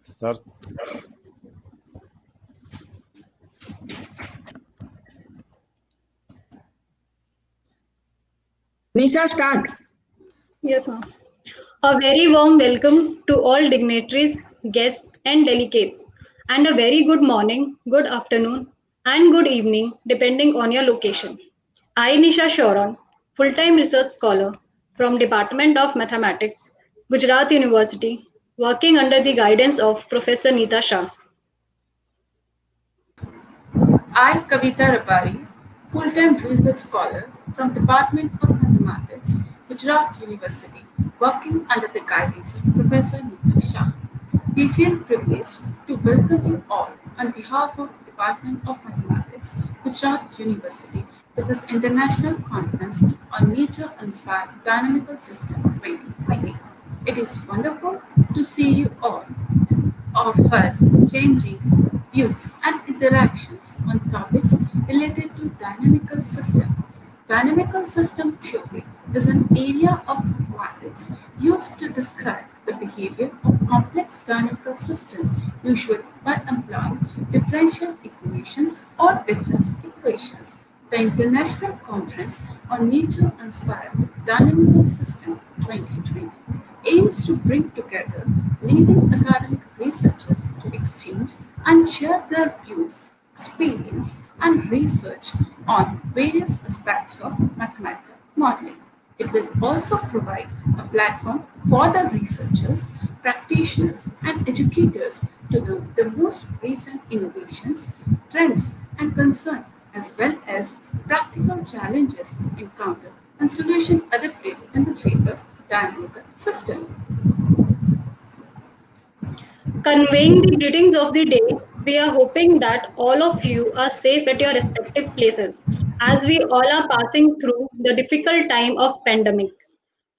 Start. Nisha, start. Yes, ma'am. A very warm welcome to all dignitaries, guests, and delegates, and a very good morning, good afternoon, and good evening, depending on your location. I, Nisha Shoran, full-time research scholar from Department of Mathematics, Gujarat University, working under the guidance of Professor Neeta Shah. I, Kavita Rabari, full-time research scholar from Department of Mathematics, Gujarat University, working under the guidance of Professor Neeta Shah. We feel privileged to welcome you all on behalf of Department of Mathematics, Gujarat University, to this international conference on nature-inspired dynamical system 2020. It is wonderful to see you all of her changing views and interactions on topics related to dynamical system. Dynamical system theory is an area of mathematics used to describe the behavior of complex dynamical systems, usually by employing differential equations or difference equations. The International Conference on Nature-Inspired Dynamical System 2020 aims to bring together leading academic researchers to exchange and share their views, experience, and research on various aspects of mathematical modeling. It will also provide a platform for the researchers, practitioners, and educators to learn the most recent innovations, trends, and concerns, as well as practical challenges encountered and solutions adapted in the field of dynamical system. Conveying the greetings of the day, we are hoping that all of you are safe at your respective places as we all are passing through the difficult time of pandemic.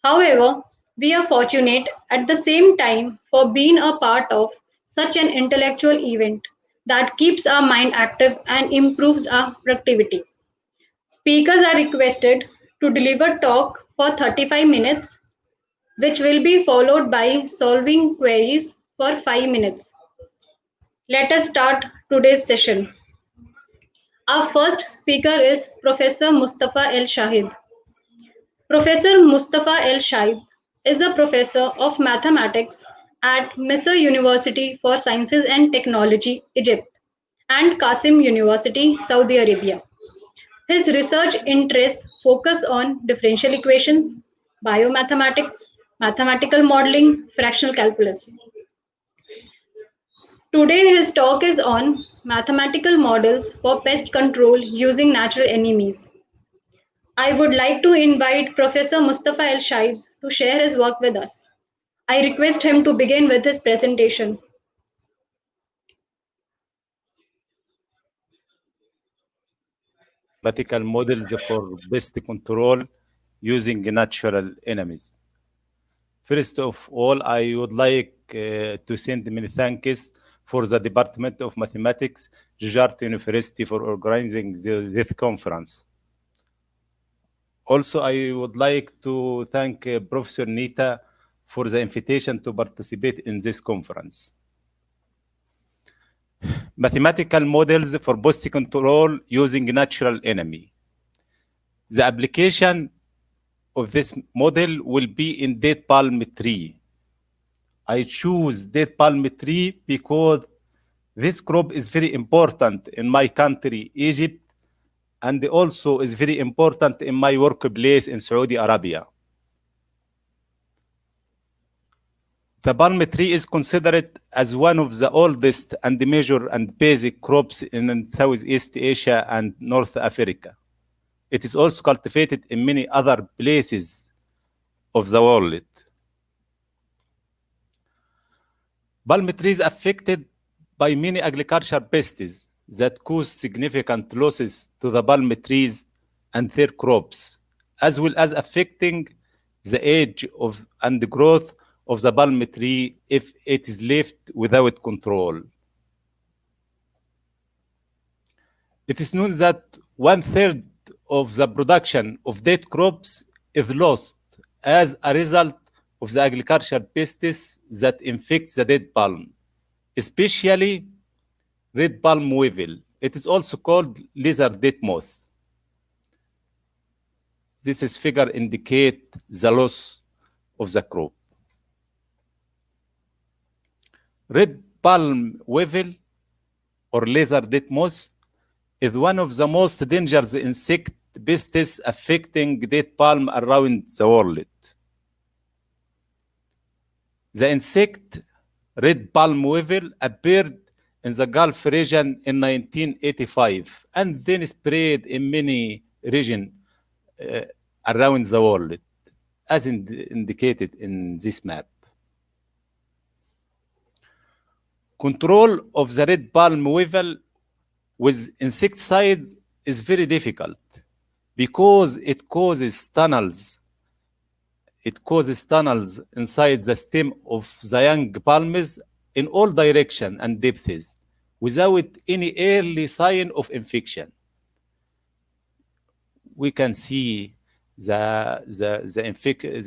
However, we are fortunate at the same time for being a part of such an intellectual event that keeps our mind active and improves our productivity. Speakers are requested to deliver talk for 35 minutes, which will be followed by solving queries for 5 minutes. Let us start today's session. Our first speaker is Professor Mustafa El Shahid. Professor Mustafa El Shahid is a professor of mathematics at Misr University for Sciences and Technology, Egypt, and Qasim University, Saudi Arabia. His research interests focus on differential equations, biomathematics, mathematical modeling, fractional calculus. Today his talk is on mathematical models for pest control using natural enemies. I would like to invite Professor Mustafa El Shaid to share his work with us. I request him to begin with his presentation. Mathematical models for pest control using natural enemies. First of all, I would like to send many thanks for the Department of Mathematics, Gujarat University, for organizing this conference. Also, I would like to thank Professor Nita for the invitation to participate in this conference. Mathematical models for pest control using natural enemy. The application of this model will be in date palm tree. I choose date palm tree because this crop is very important in my country, Egypt, and also is very important in my workplace in Saudi Arabia. The palm tree is considered as one of the oldest and major and basic crops in Southeast Asia and North Africa. It is also cultivated in many other places of the world. Palm trees affected by many agricultural pests that cause significant losses to the palm trees and their crops, as well as affecting the age of and the growth of the palm tree if it is left without control. It is known that one third of the production of date crops is lost as a result of the agricultural pests that infect the date palm. especially red palm weevil. It is also called lizard death moth. This is figure indicate the loss of the crop. Red palm weevil or lizard death moth is one of the most dangerous insect pests affecting date palm around the world. The insect red palm weevil appeared in the Gulf region in 1985 and then spread in many regions around the world, as indicated in this map. Control of the red palm weevil with insecticides is very difficult because it causes tunnels. It causes tunnels inside the stem of the young palms in all directions and depths without any early sign of infection. We can see the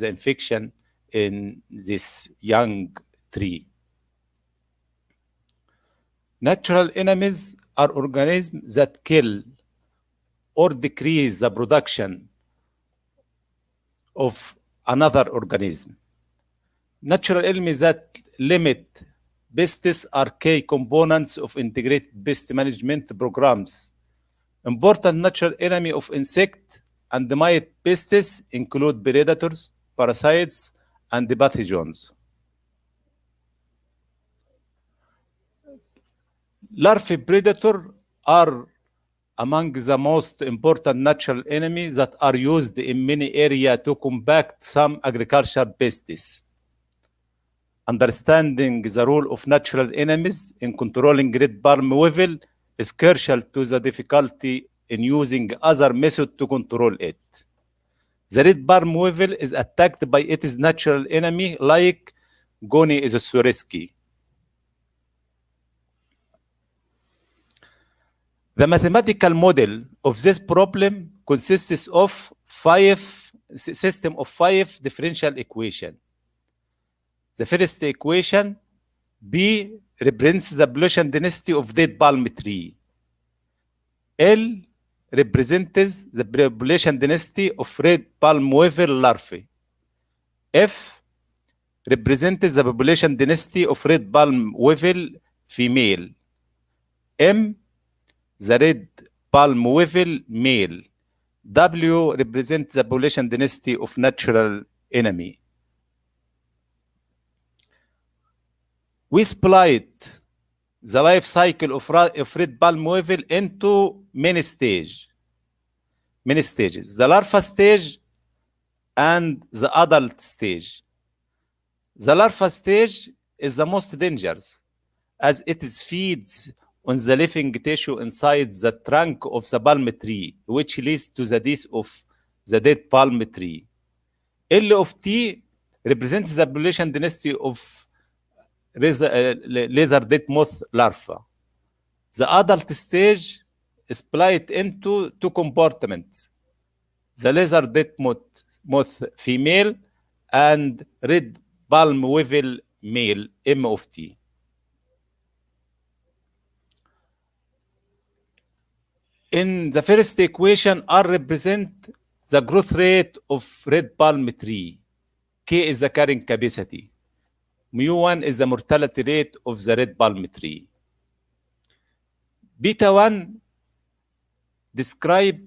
infection in this young tree. Natural enemies are organisms that kill or decrease the production of another organism. Natural enemies that limit pests are key components of integrated pest management programs. Important natural enemy of insect and mite pests include predators, parasites, and pathogens. Larvae predator are among the most important natural enemies that are used in many areas to combat some agricultural pests. Understanding the role of natural enemies in controlling red palm weevil is crucial to the difficulty in using other methods to control it. The red palm weevil is attacked by its natural enemy like Goni isosuriski. The mathematical model of this problem consists of system of five differential equations. The first equation, B, represents the population density of dead palm tree. L represents the population density of red palm weevil larvae. F represents the population density of red palm weevil female. M, the red palm weevil male. W represents the population density of natural enemy. We split the life cycle of red palm weevil into many stages. The larva stage and the adult stage. The larva stage is the most dangerous as it feeds on the living tissue inside the trunk of the palm tree, which leads to the death of the dead palm tree. L of T represents the population density of laser death moth larva. The adult stage is split into two compartments. The laser death moth female and red palm weevil male, M of T. In the first equation, R represent the growth rate of red palm tree. K is the carrying capacity. Mu1 is the mortality rate of the red palm tree. Beta 1 describe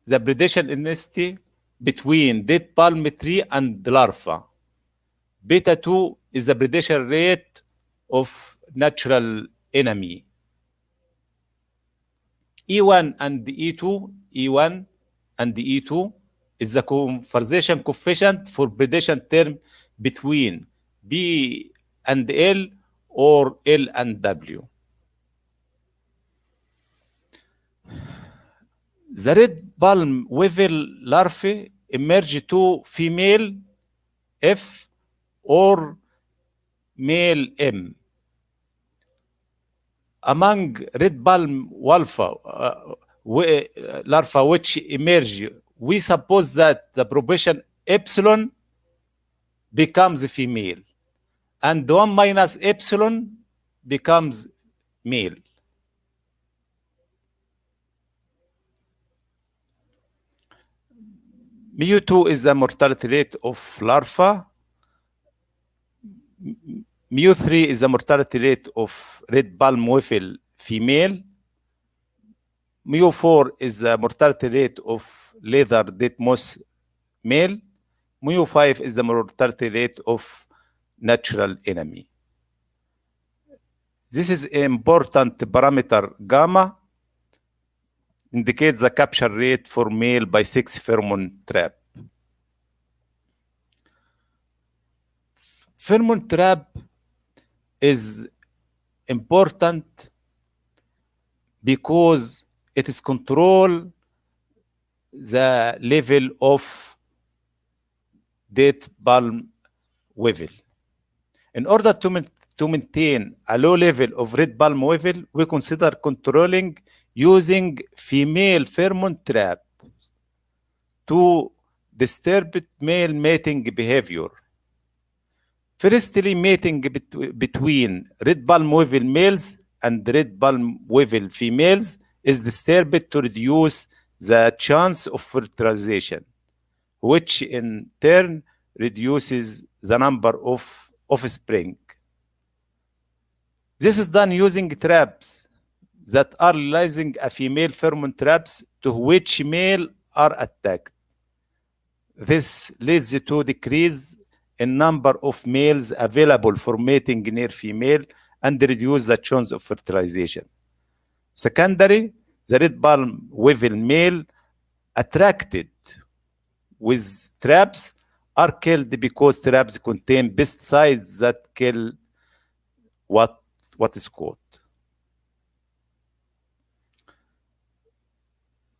the predation intensity between dead palm tree and the larva. Beta 2 is the predation rate of natural enemy. E1 and E1 and E2 is the conversion coefficient for predation term between B and L or L and W. The red palm weevil larvae emerge to female F or male M. Among red palm larvae which emerge, we suppose that the proportion epsilon becomes female and 1 minus epsilon becomes male. Mu2 is the mortality rate of larva. Mu3 is the mortality rate of red palm weevil female. Mu4 is the mortality rate of leather dead mouse male. Mu5 is the mortality rate of natural enemy. This is important parameter gamma indicates the capture rate for male by 6 pheromone trap. Pheromone trap is important because it is control the level of dead palm weevil. In order to maintain a low level of red palm weevil, we consider controlling using female pheromone trap to disturb male mating behavior. Firstly, mating between red palm weevil males and red palm weevil females is disturbed to reduce the chance of fertilization, which in turn reduces the number of offspring. This is done using traps that are realizing a female pheromone traps to which male are attacked. This leads to decrease in number of males available for mating near female and reduce the chance of fertilization. Secondary, the red palm weevil male attracted with traps are killed because traps contain pesticides that kill what is caught.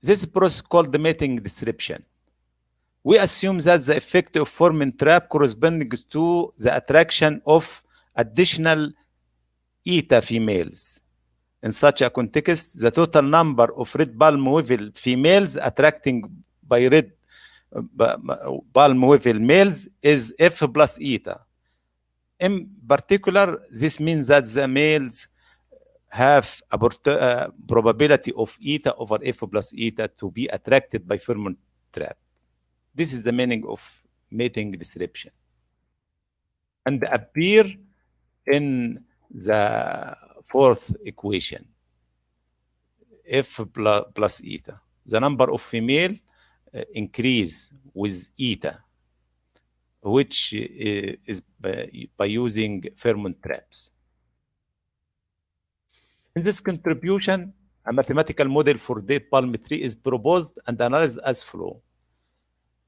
This process called the mating disruption. We assume that the effect of forming trap corresponding to the attraction of additional eta females. In such a context, the total number of red palm weevil females attracting by red palm weevil males is F plus eta. In particular, this means that the males have a probability of eta over F plus eta to be attracted by pheromone trap. This is the meaning of mating disruption. And appear in the fourth equation, F plus eta. The number of female increase with eta, which is by using pheromone traps. In this contribution, a mathematical model for dead palm tree is proposed and analyzed as follows.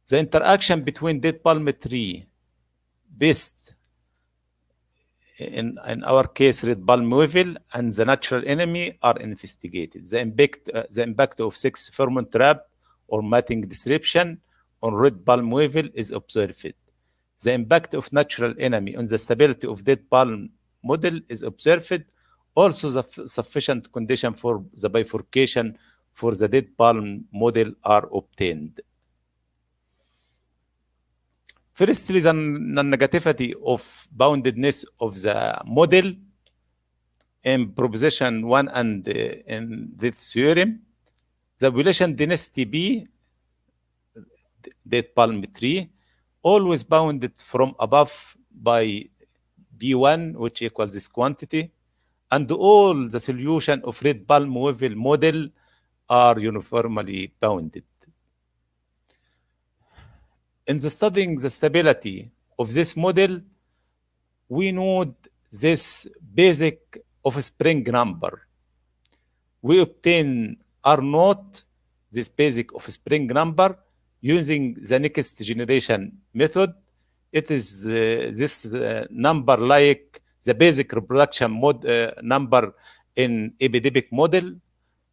The interaction between dead palm tree based in our case red palm weevil and the natural enemy are investigated. The impact of 6 pheromone trap or mating disruption on red palm weevil is observed. The impact of natural enemy on the stability of dead palm model is observed. Also, the sufficient condition for the bifurcation for the dead palm model are obtained. Firstly, the non-negativity of boundedness of the model in proposition 1 and in this theorem, the population density B, dead palm tree, always bounded from above by B1, which equals this quantity, and all the solution of red palm weevil model are uniformly bounded. In the studying the stability of this model, we know this basic offspring number. We obtain R0, this basic offspring number, using the next generation method. It is this number like the basic reproduction number in epidemic model.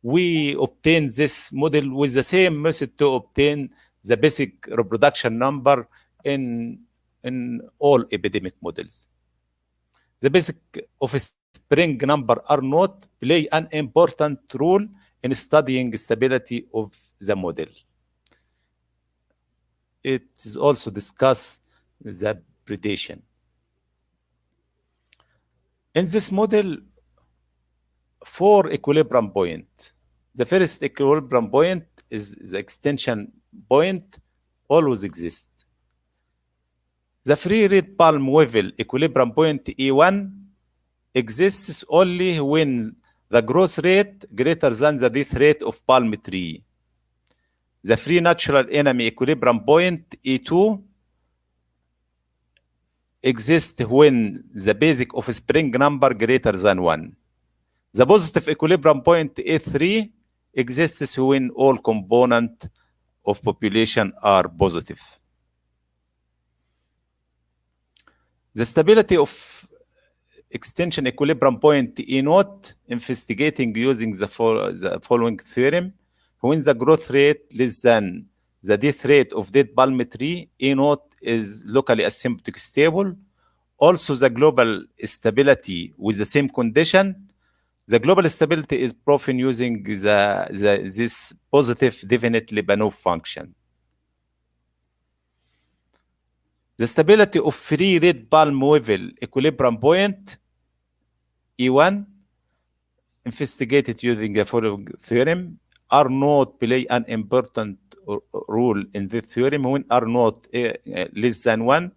We obtain this model with the same method to obtain the basic reproduction number in all epidemic models. The basic offspring number R0 play an important role in studying stability of the model. It is also discussed the predation. In this model, 4 equilibrium point. The first equilibrium point is the extension point always exists. The free red palm level equilibrium point E1 exists only when the growth rate greater than the death rate of palm tree. The free natural enemy equilibrium point E2 exists when the basic offspring number greater than 1. The positive equilibrium point A3 exists when all components of population are positive. The stability of extension equilibrium point E naught investigating using the following theorem. When the growth rate less than the death rate of dead palm tree, E naught is locally asymptotic stable. Also, the global stability with the same condition. The global stability is proven using this positive definite Lyapunov function. The stability of free red palm level equilibrium point E1 investigated using the following theorem. R naught play an important role in this theorem. When R naught less than 1,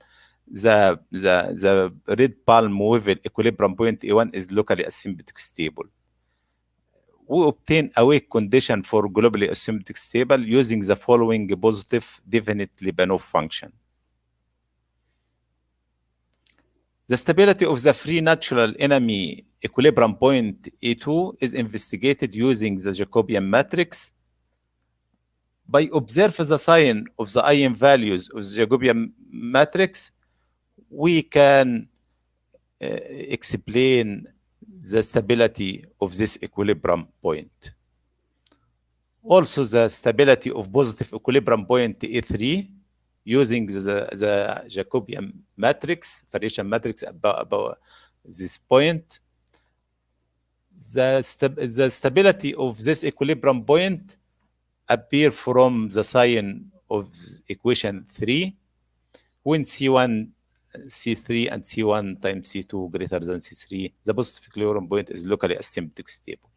the red palm level equilibrium point E1 is locally asymptotic stable. We obtain a weak condition for globally asymptotic stable using the following positive definite Lyapunov function. The stability of the free natural enemy equilibrium point E2 is investigated using the Jacobian matrix. By observing the sign of the eigenvalues of the Jacobian matrix, we can explain the stability of this equilibrium point. Also, the stability of positive equilibrium point E3 using the Jacobian matrix, variation matrix about this point. The stability of this equilibrium point appear from the sign of equation 3 when C1, C3, and C1 times C2 greater than C3, the positive equilibrium point is locally asymptotic stable.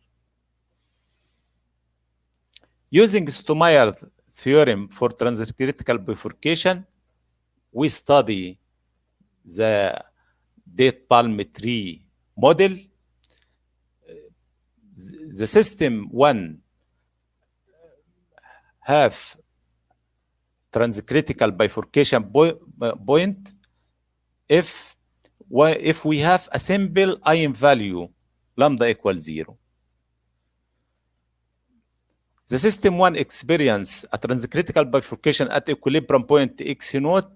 Using Sotomayor theorem for transcritical bifurcation, we study the date palm tree model. The system 1 have transcritical bifurcation point if we have a simple eigenvalue lambda equals 0. The system 1 experience a transcritical bifurcation at equilibrium point x naught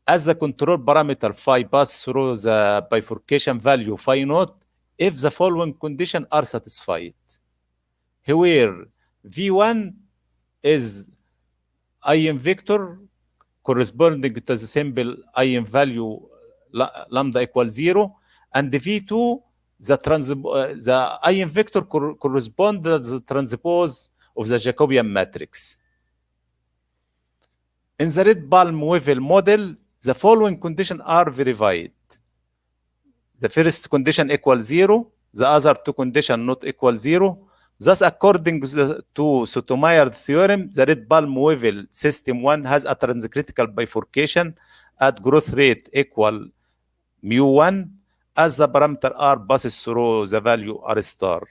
as the control parameter phi pass through the bifurcation value phi naught if the following conditions are satisfied. Here V1 is eigenvector corresponding to the simple eigenvalue lambda equals 0, and the V2 the eigenvector corresponds to the transpose of the Jacobian matrix. In the red palm level model, the following conditions are verified. The first condition equals 0, the other two conditions not equal 0. Thus, according to Sotomayor theorem, the red palm level system 1 has a transcritical bifurcation at growth rate equal mu1 as the parameter r passes through the value r star.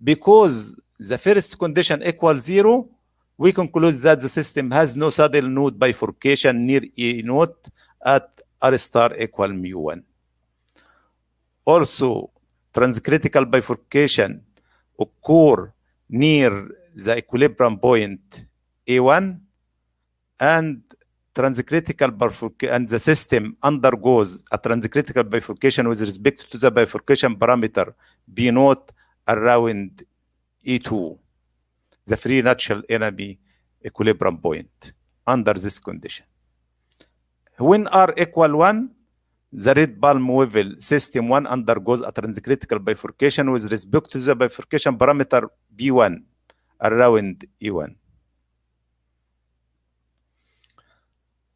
Because the first condition equals 0, we conclude that the system has no saddle node bifurcation near E naught at r star equal mu1. Also, transcritical bifurcation occur near the equilibrium point A1, and transcritical bifurcation, and the system undergoes a transcritical bifurcation with respect to the bifurcation parameter B naught around E2, the free natural enemy equilibrium point under this condition. When R equal 1, the red palm level system 1 undergoes a transcritical bifurcation with respect to the bifurcation parameter B1 around E1.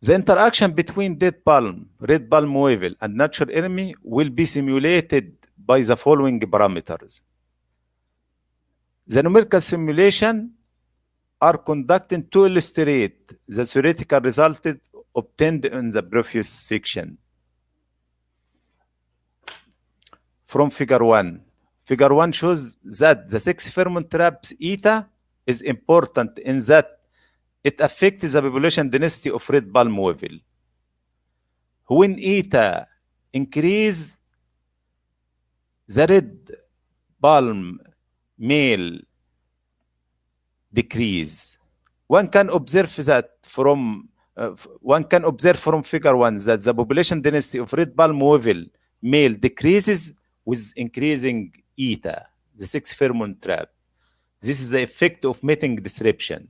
The interaction between dead palm, red palm level, and natural enemy will be simulated by the following parameters. The numerical simulation are conducted to illustrate the theoretical results obtained in the previous section. From figure 1. Figure 1 shows that the 6 pheromone traps eta is important in that it affects the population density of red palm weevil. When eta increase, the red palm male decrease. One can observe from figure 1 that the population density of red palm weevil male decreases with increasing eta, the 6 pheromone trap. This is the effect of mating disruption.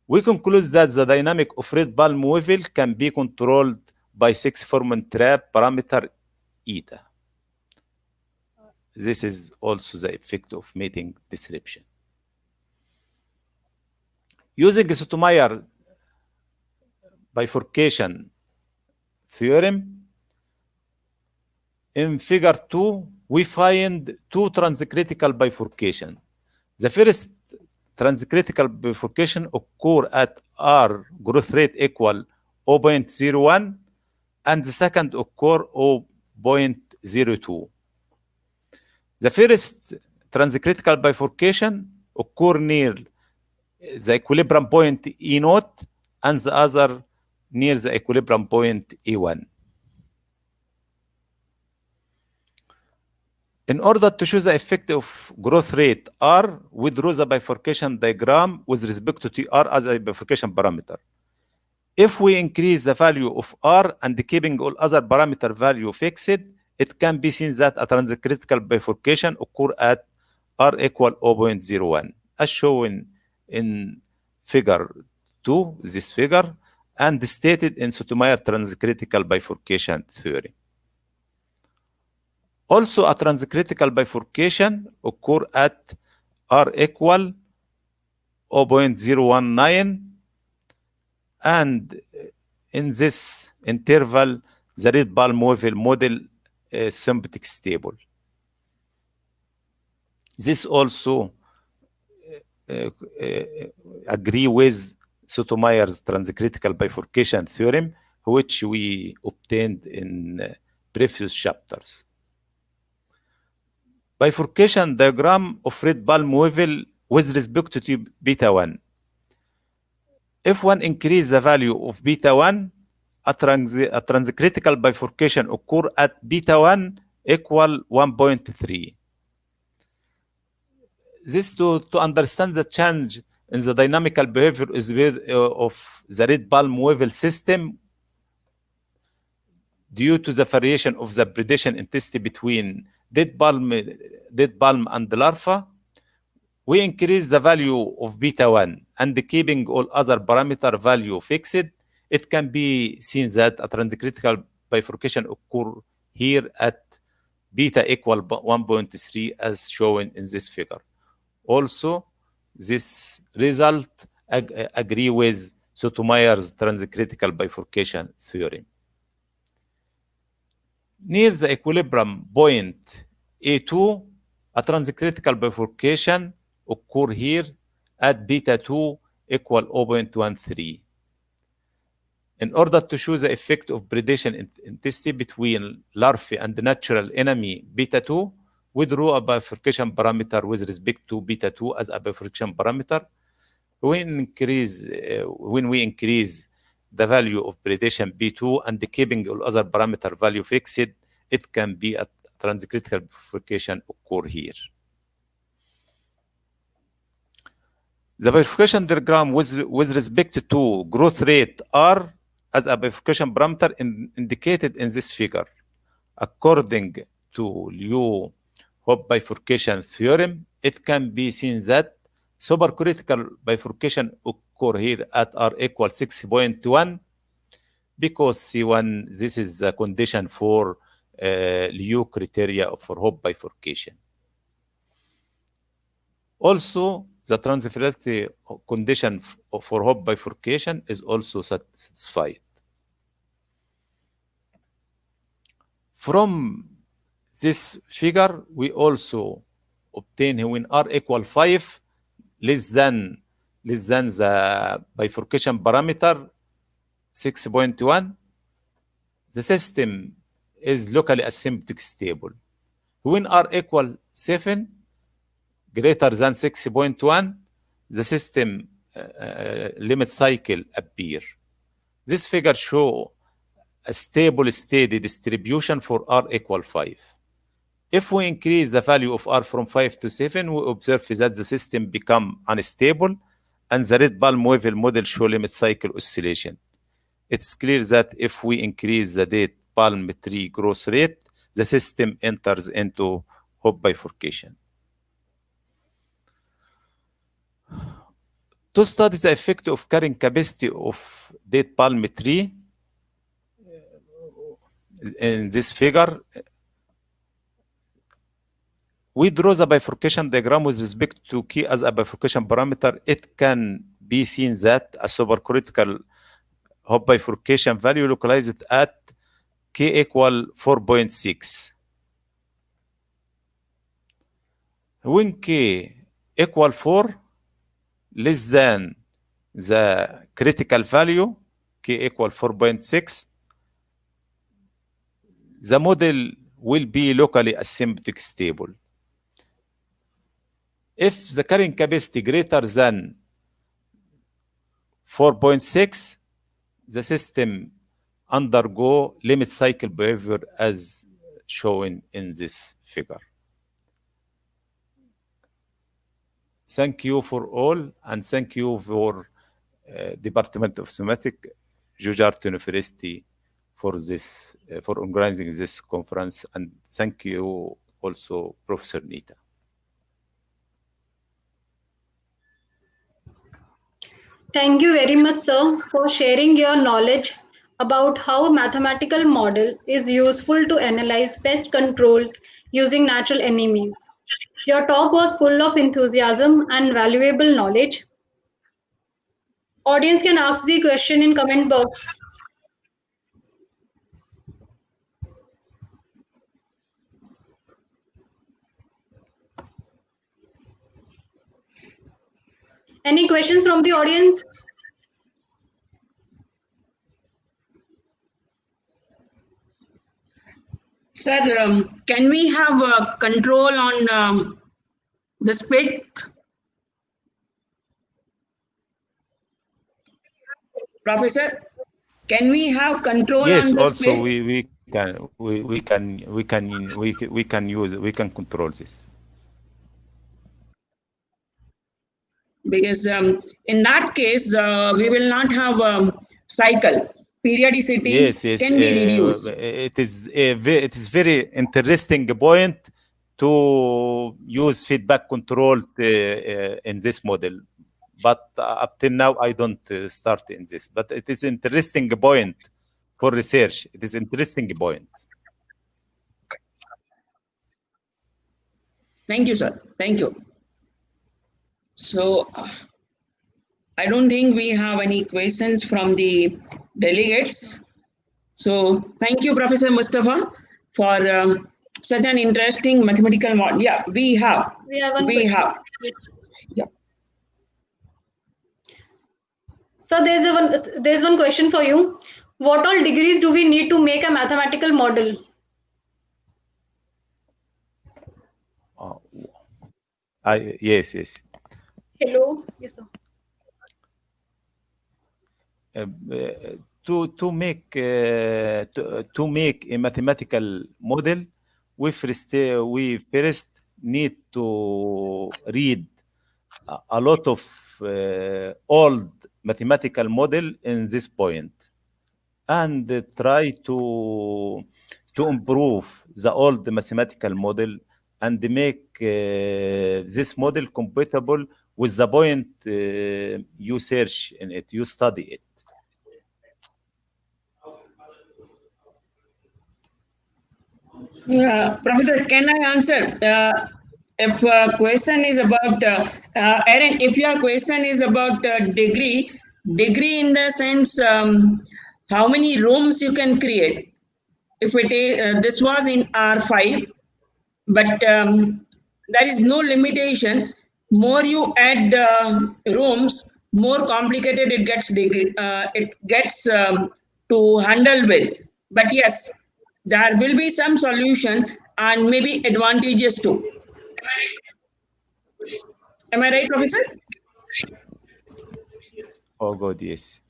We conclude that the dynamic of red palm weevil can be controlled by 6 pheromone trap parameter eta. This is also the effect of mating disruption. Using Sotomayor bifurcation theorem, in figure 2, we find two transcritical bifurcation. The first transcritical bifurcation occur at R growth rate equal 0.01 and the second occur 0.02. The first transcritical bifurcation occur near the equilibrium point E naught and the other near the equilibrium point E1. In order to show the effect of growth rate R, we draw the bifurcation diagram with respect to TR as a bifurcation parameter. If we increase the value of R and keeping all other parameter value fixed, it can be seen that a transcritical bifurcation occur at R equal 0.01, as shown in figure 2, this figure, and stated in Sotomayor transcritical bifurcation theory. Also, a transcritical bifurcation occur at R equal 0.019, and in this interval, the red palm weevil model is symbiotic stable. This also agree with Sotomayor's transcritical bifurcation theorem, which we obtained in previous chapters. Bifurcation diagram of red palm weevil with respect to beta 1. If one increase the value of beta 1, a transcritical bifurcation occur at beta 1 equal 1.3. This to understand the change in the dynamical behavior of the red palm weevil system due to the variation of the predation intensity between dead palm and the larva, we increase the value of beta 1 and keeping all other parameter value fixed. It can be seen that a transcritical bifurcation occur here at beta equal 1.3 as shown in this figure. Also, this result agree with Sotomayor's transcritical bifurcation theorem. Near the equilibrium point A2, a transcritical bifurcation occur here at beta 2 equal 0.13. In order to show the effect of predation intensity between larvae and the natural enemy beta 2, we draw a bifurcation parameter with respect to beta 2 as a bifurcation parameter. When we increase the value of predation B2 and keeping all other parameter value fixed, it can be a transcritical bifurcation occur here. The bifurcation diagram with respect to growth rate R as a bifurcation parameter indicated in this figure. According to Liu Hop bifurcation theorem, it can be seen that supercritical bifurcation occur here at R equal 6.1 because C1, this is the condition for Liu criteria for Hop bifurcation. Also, the transferability condition for Hop bifurcation is also satisfied. From This figure we also obtain when R equal 5, less than the bifurcation parameter 6.1, the system is locally asymptotic stable. When R equal 7, greater than 6.1, the system limit cycle appear. This figure show a stable steady distribution for R equal 5. If we increase the value of R from 5 to 7, we observe that the system become unstable and the red palm wave model show limit cycle oscillation. It's clear that if we increase the date palm tree growth rate, the system enters into hop bifurcation. To study the effect of carrying capacity of date palm tree, in this figure, we draw the bifurcation diagram with respect to K as a bifurcation parameter. It can be seen that a supercritical hop bifurcation value localized at K equal 4.6. When K equal 4, less than the critical value, K equal 4.6, the model will be locally asymptotic stable. If the carrying capacity greater than 4.6, the system undergo limit cycle behavior as shown in this figure. Thank you for all, and thank you for Department of Thematic, Gujarat University, for this, for organizing this conference, and thank you also, Professor Nita. Thank you very much, sir, for sharing your knowledge about how a mathematical model is useful to analyze pest control using natural enemies. Your talk was full of enthusiasm and valuable knowledge. Audience can ask the question in comment box. Any questions from the audience? Sir, can we have control on the split? Professor, can we have control Yes, on the also split? we can use, we can control this. Because in that case, we will not have cycle. Periodicity Yes, can be reduced. it is very interesting point to use feedback control in this model, but up till now I don't start in this. But it is interesting point for research. It is interesting point. Thank you, sir. Thank you. So, I don't think we have any questions from the delegates. So, thank you, Professor Mustafa, for such an interesting mathematical model. Yeah, we have. We have one We question. have. Yes. Yeah. So there's one question for you. What all degrees do we need to make a mathematical model? Yes. Hello. Yes, sir. To make a mathematical model, we first need to read a lot of old mathematical model in this point, and try to improve the old mathematical model and make this model compatible with the point you search in it, you study it. Professor, can I answer? If question is about Aaron, if your question is about degree in the sense how many rooms you can create. If it is this was in R5, but there is no limitation. More you add rooms, more complicated it gets. To handle well. But yes, there will be some solution and maybe advantages too. Am I right, Professor? Oh, God, yes.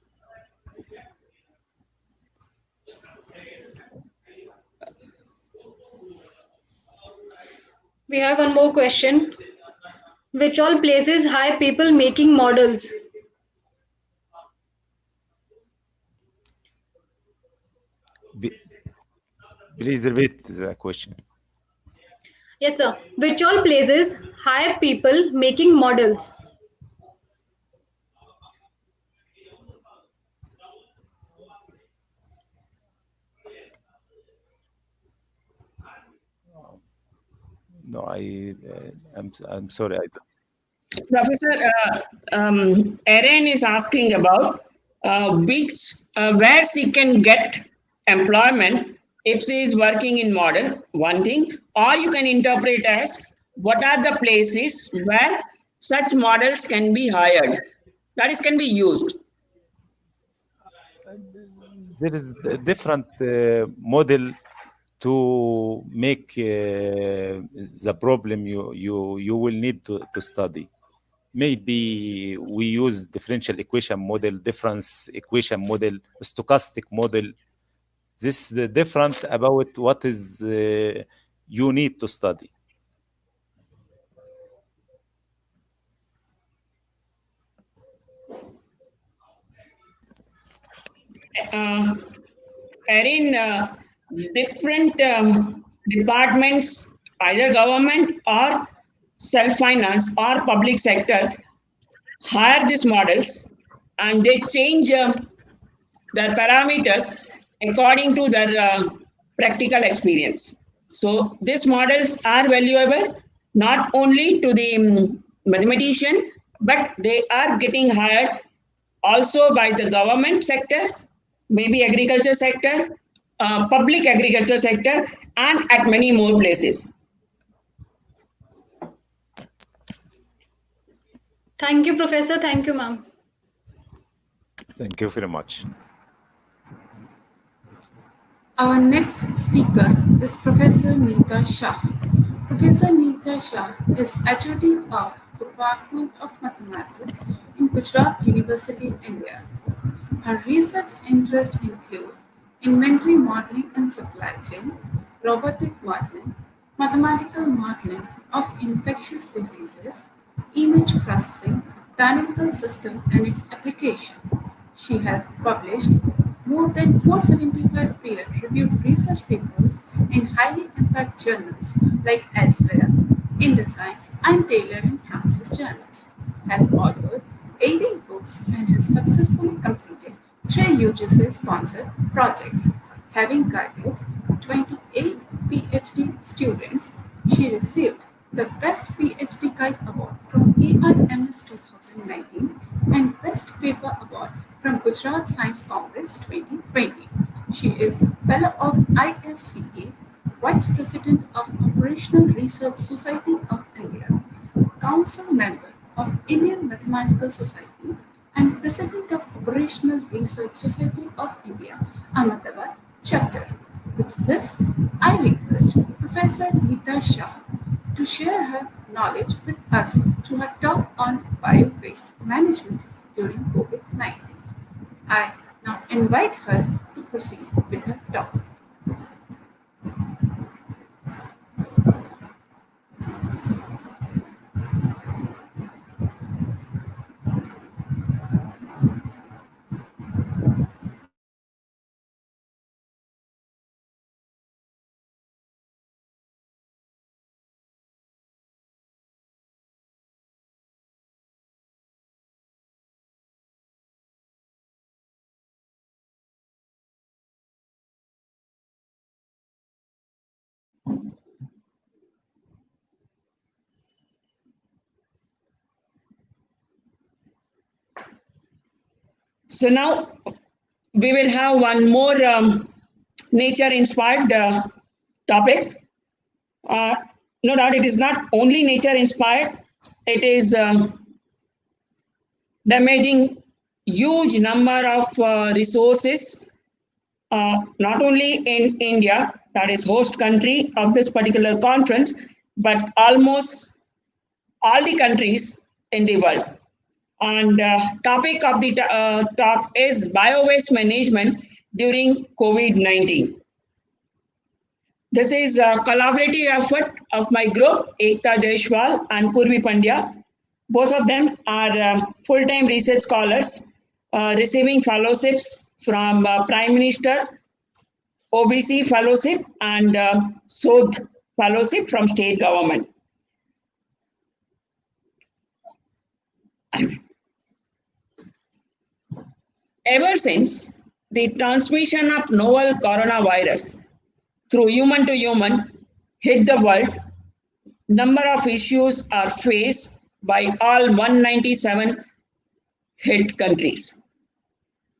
We have one more question. Which all places hire people making models? Be- Please repeat the question. Yes, sir. Which all places hire people making models? No, I'm sorry. I don't. Professor, Erin is asking about where she can get employment if she is working in model, one thing, or you can interpret as what are the places where such models can be hired, that is, can be used. There is a different model to make the problem you will need to study. Maybe we use differential equation model, difference equation model, stochastic model. This is different about what is you need to study. Uh, Erin, different departments, either government or self-finance or public sector, hire these models and they change their parameters according to their practical experience. So these models are valuable not only to the mathematician, but they are getting hired also by the government sector, maybe agriculture sector, public agriculture sector, and at many more places. Thank you, Professor. Thank you, ma'am. Thank you very much. Our next speaker is Professor Neeta Shah. Professor Neeta Shah is HOD of Department of Mathematics in Gujarat University, India. Her research interests include inventory modeling and supply chain, robotic modeling, mathematical modeling of infectious diseases, image processing, dynamical system and its application. She has published more than 475 peer-reviewed research papers in highly impact journals like Elsewhere, InDesigns, and Taylor and Francis journals. Has authored 18 books and has successfully completed 3 UGC-sponsored projects. Having guided 28 PhD students, she received the Best PhD Guide Award from AIMS 2019 and Best Paper Award from Gujarat Science Congress 2020. She is Fellow of ISCA, Vice President of Operational Research Society of India, Council Member of Indian Mathematical Society, and President of Operational Research Society of India, Ahmedabad chapter. With this, I request Professor Neeta Shah to share her knowledge with us through her talk on bio-waste management during COVID-19. I now invite her to proceed with her talk. So now we will have one more nature inspired topic. no doubt it is not only nature inspired, it is damaging huge number of resources, not only in India, that is host country of this particular conference, but almost all the countries in the world. And topic of the talk is biowaste management during COVID-19. This is a collaborative effort of my group, Ekta Jaishwal and Purvi Pandya. Both of them are full-time research scholars receiving fellowships from Prime Minister, OBC fellowship and Sodh fellowship from state government. Ever since the transmission of novel coronavirus through human to human hit the world, number of issues are faced by all 197 hit countries.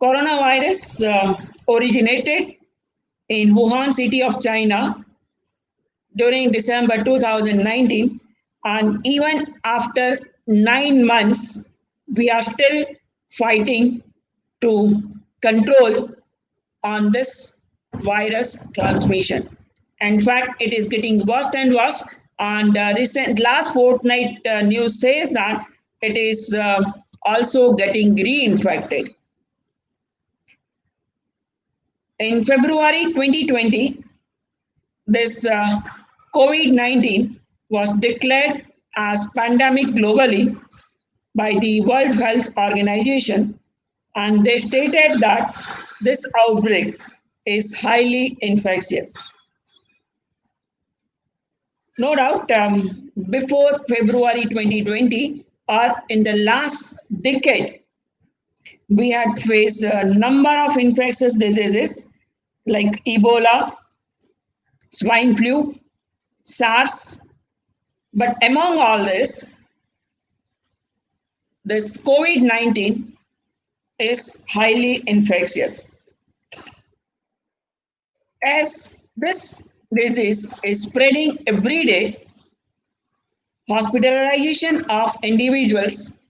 Coronavirus originated in Wuhan city of China during December 2019, and even after 9 months, we are still fighting to control on this virus transmission. In fact, it is getting worse and worse. And recent last fortnight news says that it is also getting reinfected. In February 2020, this COVID-19 was declared as pandemic globally by the World Health Organization, and they stated that this outbreak is highly infectious. No doubt, before February 2020 or in the last decade, we had faced a number of infectious diseases like Ebola, swine flu, SARS. But among all this COVID-19 is highly infectious. As this disease is spreading every day, hospitalization of individuals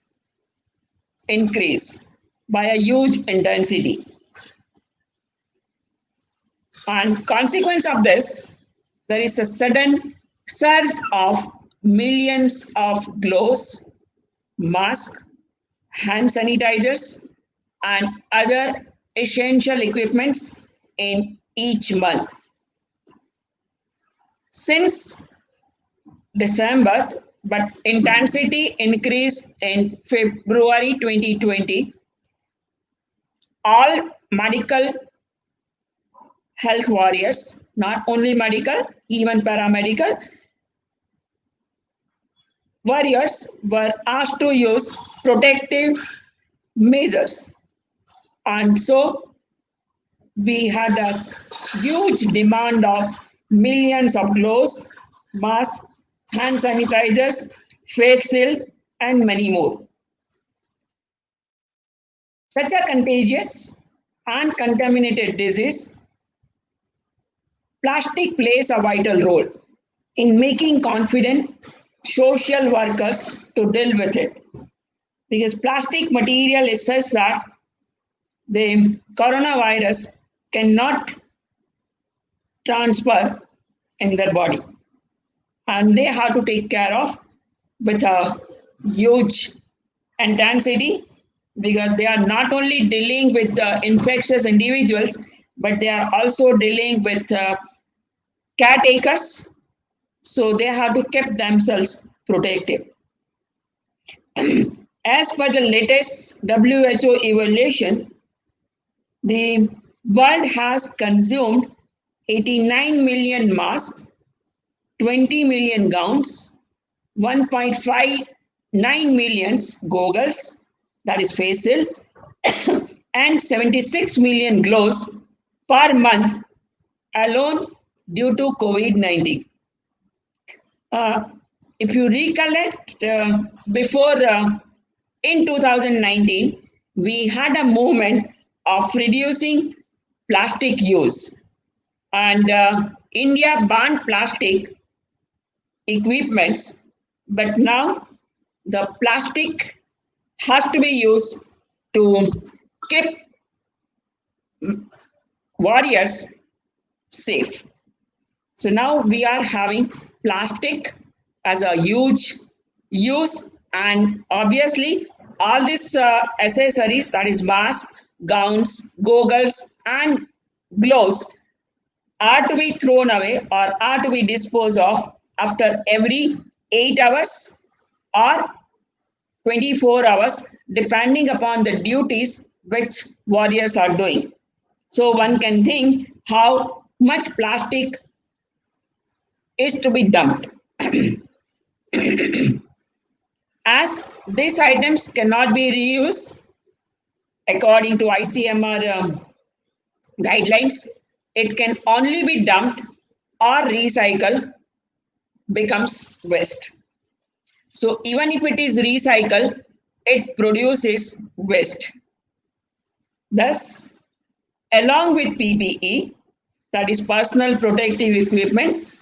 increase by a huge intensity. And consequence of this, there is a sudden surge of millions of gloves, masks, hand sanitizers, and other essential equipments in each month. Since December, but intensity increased in February 2020, all medical health warriors, not only medical, even paramedical warriors were asked to use protective measures. And so we had a huge demand of millions of gloves, masks, hand sanitizers, face shield, and many more. Such a contagious and contaminated disease, plastic plays a vital role in making confident social workers to deal with it. Because plastic material is such that the coronavirus cannot transfer in their body. And they have to take care of with a huge intensity, because they are not only dealing with infectious individuals, but they are also dealing with caretakers. So they have to keep themselves protected. As per the latest WHO evaluation, the world has consumed 89 million masks, 20 million gowns, 1.59 million goggles, that is face shield, and 76 million gloves per month alone due to COVID-19. If you recollect, before in 2019, we had a movement of reducing plastic use, and India banned plastic equipments, but now the plastic has to be used to keep warriors safe. So now we are having plastic as a huge use, and obviously all these accessories, that is masks, gowns, goggles, and gloves, are to be thrown away or are to be disposed of after every 8 hours or 24 hours, depending upon the duties which warriors are doing. So one can think how much plastic is to be dumped. As these items cannot be reused according to ICMR guidelines, it can only be dumped or recycled, becomes waste. So even if it is recycled, it produces waste. Thus, along with PPE, that is personal protective equipment,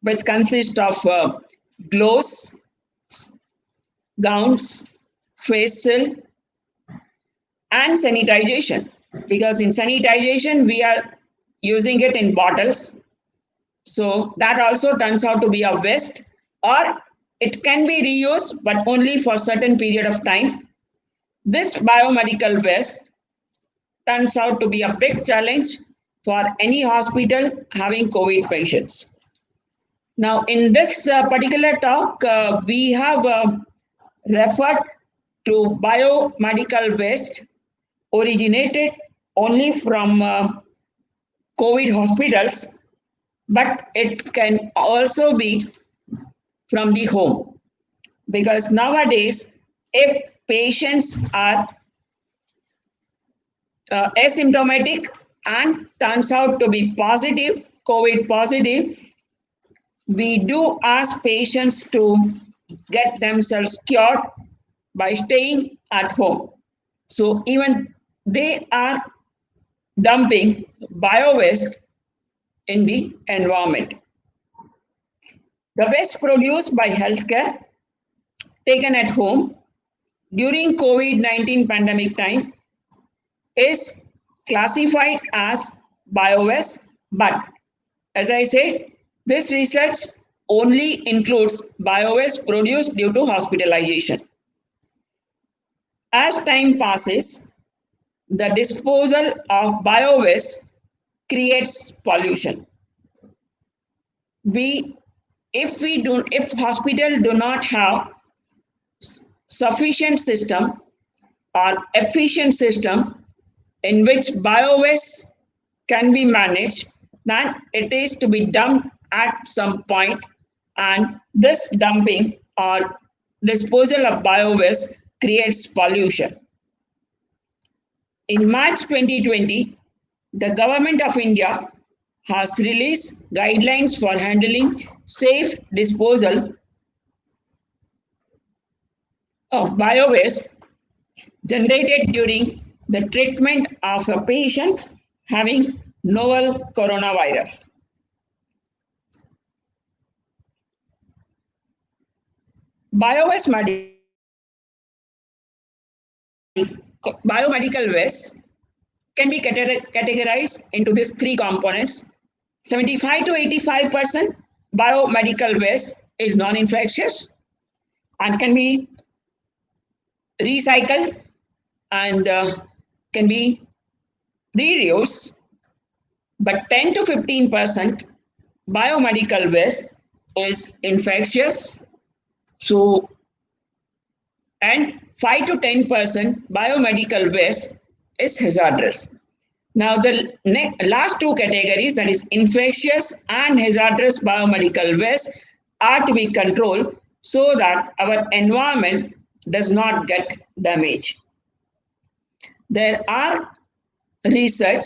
which consists of gloves, gowns, face shield, and sanitization. Because in sanitization, we are using it in bottles. So that also turns out to be a waste, or it can be reused, but only for certain period of time. This biomedical waste turns out to be a big challenge for any hospital having COVID patients. Now, in this particular talk, we have referred to biomedical waste originated only from COVID hospitals, but it can also be from the home. Because nowadays, if patients are asymptomatic and turns out to be positive, COVID positive, we do ask patients to get themselves cured by staying at home. So even they are dumping bio-waste in the environment. The waste produced by healthcare taken at home during COVID-19 pandemic time is classified as bio-waste, but as I said, this research only includes bio-waste produced due to hospitalization. As time passes, the disposal of bio-waste creates pollution. If hospital do not have sufficient system or efficient system in which bio-waste can be managed, then it is to be dumped at some point, and this dumping or disposal of bio-waste creates pollution. In March 2020, the government of India has released guidelines for handling safe disposal of bio-waste generated during the treatment of a patient having novel coronavirus. Biomedical waste can be categorized into these three components. 75 to 85% biomedical waste is non-infectious and can be recycled and can be reused, but 10 to 15% biomedical waste is infectious. So, and 5 to 10% biomedical waste is hazardous. Now, the last two categories, that is infectious and hazardous biomedical waste, are to be controlled so that our environment does not get damaged. There are research,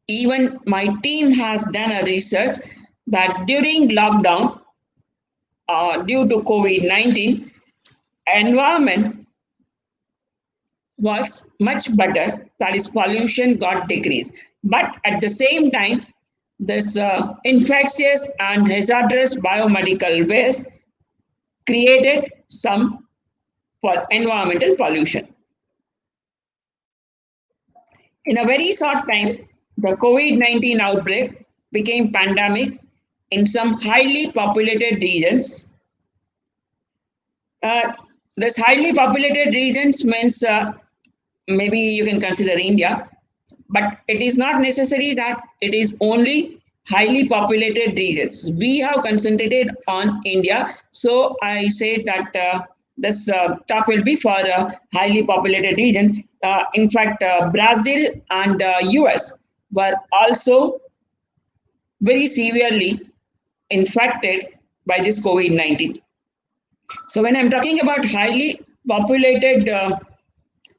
even my team has done a research that during lockdown, due to COVID-19, environment was much better, that is pollution got decreased. But at the same time, this infectious and hazardous biomedical waste created some environmental pollution. In a very short time, the COVID-19 outbreak became pandemic in some highly populated regions. This highly populated regions means maybe you can consider India, but it is not necessary that it is only highly populated regions. We have concentrated on India, so I say that this talk will be for a highly populated region. In fact, Brazil and US were also very severely infected by this COVID-19. So when I'm talking about highly populated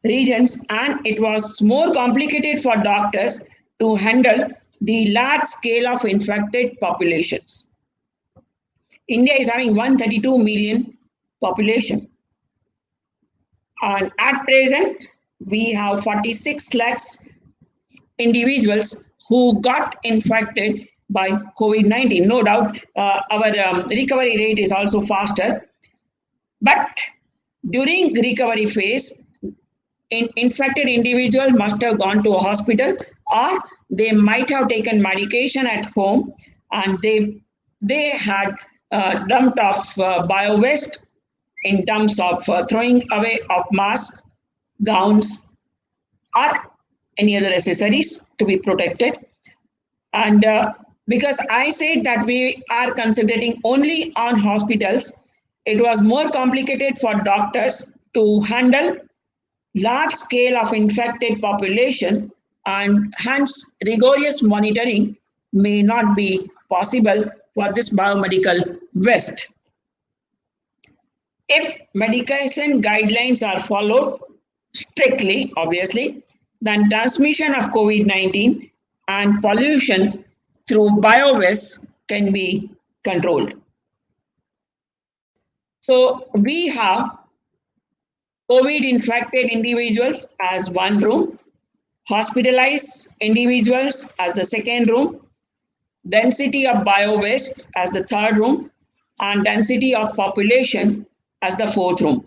regions, and it was more complicated for doctors to handle the large scale of infected populations. India is having 132 million population. And at present, we have 46 lakhs individuals who got infected by COVID-19. No doubt, our recovery rate is also faster. But during recovery phase, infected individual must have gone to a hospital, or they might have taken medication at home, and they had dumped off bio-waste in terms of throwing away of masks, gowns, or any other accessories to be protected. And because I said that we are concentrating only on hospitals, it was more complicated for doctors to handle large scale of infected population, and hence rigorous monitoring may not be possible for this biomedical waste. If medication guidelines are followed strictly, obviously, then transmission of COVID-19 and pollution through biowaste can be controlled. So we have COVID-infected individuals as one room, hospitalized individuals as the second room, density of bio-waste as the third room, and density of population as the fourth room.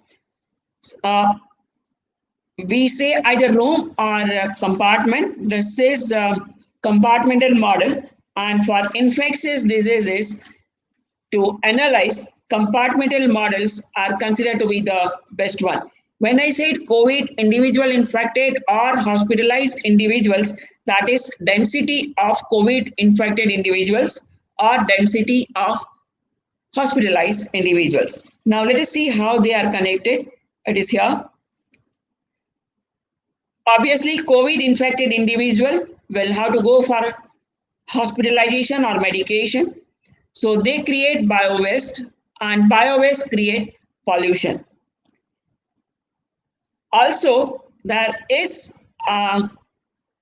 We say either room or compartment. This is a compartmental model, and for infectious diseases, to analyze, compartmental models are considered to be the best one. When I said COVID individual infected or hospitalized individuals, that is density of COVID infected individuals or density of hospitalized individuals. Now let us see how they are connected. It is here. Obviously, COVID infected individual will have to go for hospitalization or medication. So they create bio-waste, and bio-waste create pollution. Also, there is a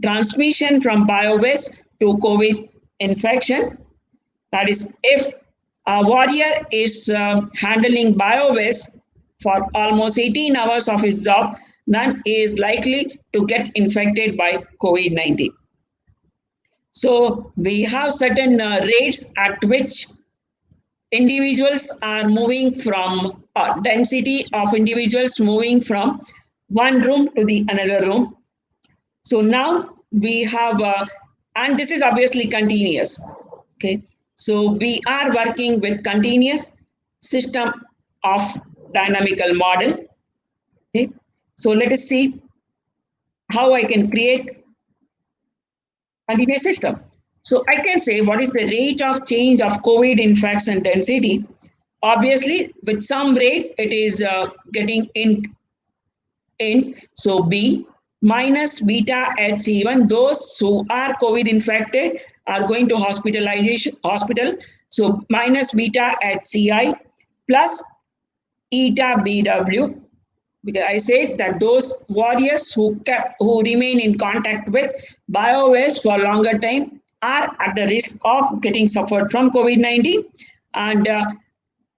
transmission from bio-waste to COVID infection. That is, if a warrior is handling bio-waste for almost 18 hours of his job, then he is likely to get infected by COVID-19. So we have certain rates at which individuals are moving from density of individuals moving from one room to the another room. So now we have, and this is obviously continuous. Okay, so we are working with continuous system of dynamical model. Okay, so let us see how I can create continuous system. So I can say what is the rate of change of COVID infection density. Obviously, with some rate, it is getting in. So B minus beta HC1, those who are COVID infected are going to hospital. So minus beta HCI plus eta BW. Because I said that those warriors who remain in contact with bio-waste for longer time are at the risk of getting suffered from COVID-19, and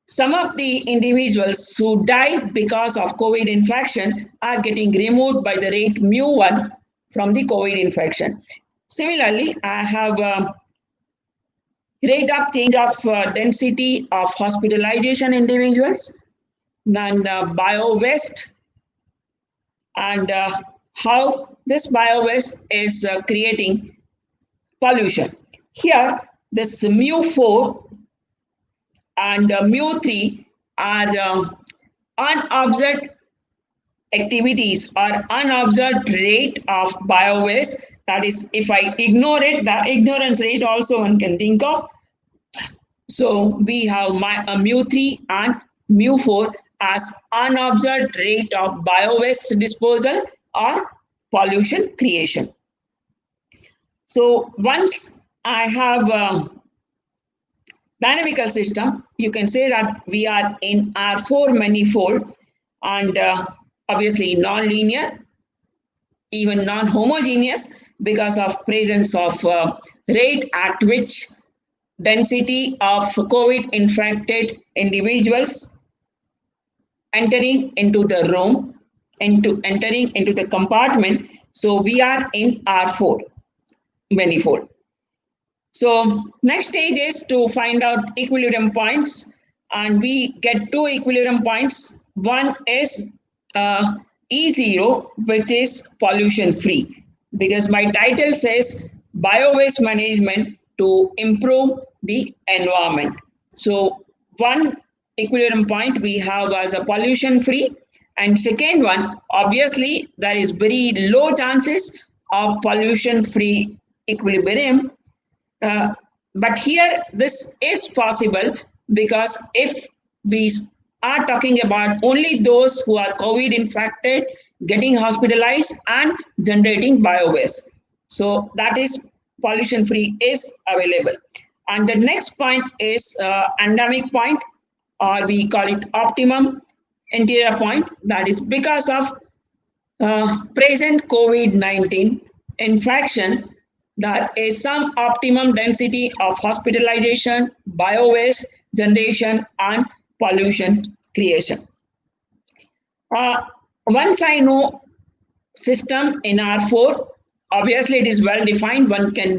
some of the individuals who die because of COVID infection are getting removed by the rate mu1 from the COVID infection. Similarly, I have rate of change of density of hospitalization individuals, then bio-waste, and how this bio-waste is creating pollution. Here, this mu4 and mu3 are unobserved activities or unobserved rate of bio-waste. That is, if I ignore it, the ignorance rate also one can think of. So we have mu3 and mu4 as unobserved rate of bio-waste disposal or pollution creation. So once I have dynamical system, you can say that we are in R4 manifold, and obviously non-linear, even non-homogeneous, because of presence of rate at which density of COVID infected individuals entering into the room, entering into the compartment. So we are in R4 manifold. So next stage is to find out equilibrium points, and we get two equilibrium points. One is E0, which is pollution free, because my title says bio-waste management to improve the environment. So one equilibrium point we have as a pollution free, and second one, obviously there is very low chances of pollution free equilibrium. But here this is possible, because if we are talking about only those who are COVID infected, getting hospitalized and generating bio-waste. So that is pollution free is available. And the next point is endemic point, or we call it optimum interior point. That is because of present COVID-19 infection, there is some optimum density of hospitalization, bio-waste generation, and pollution creation. Once I know system in R4, obviously it is well defined, one can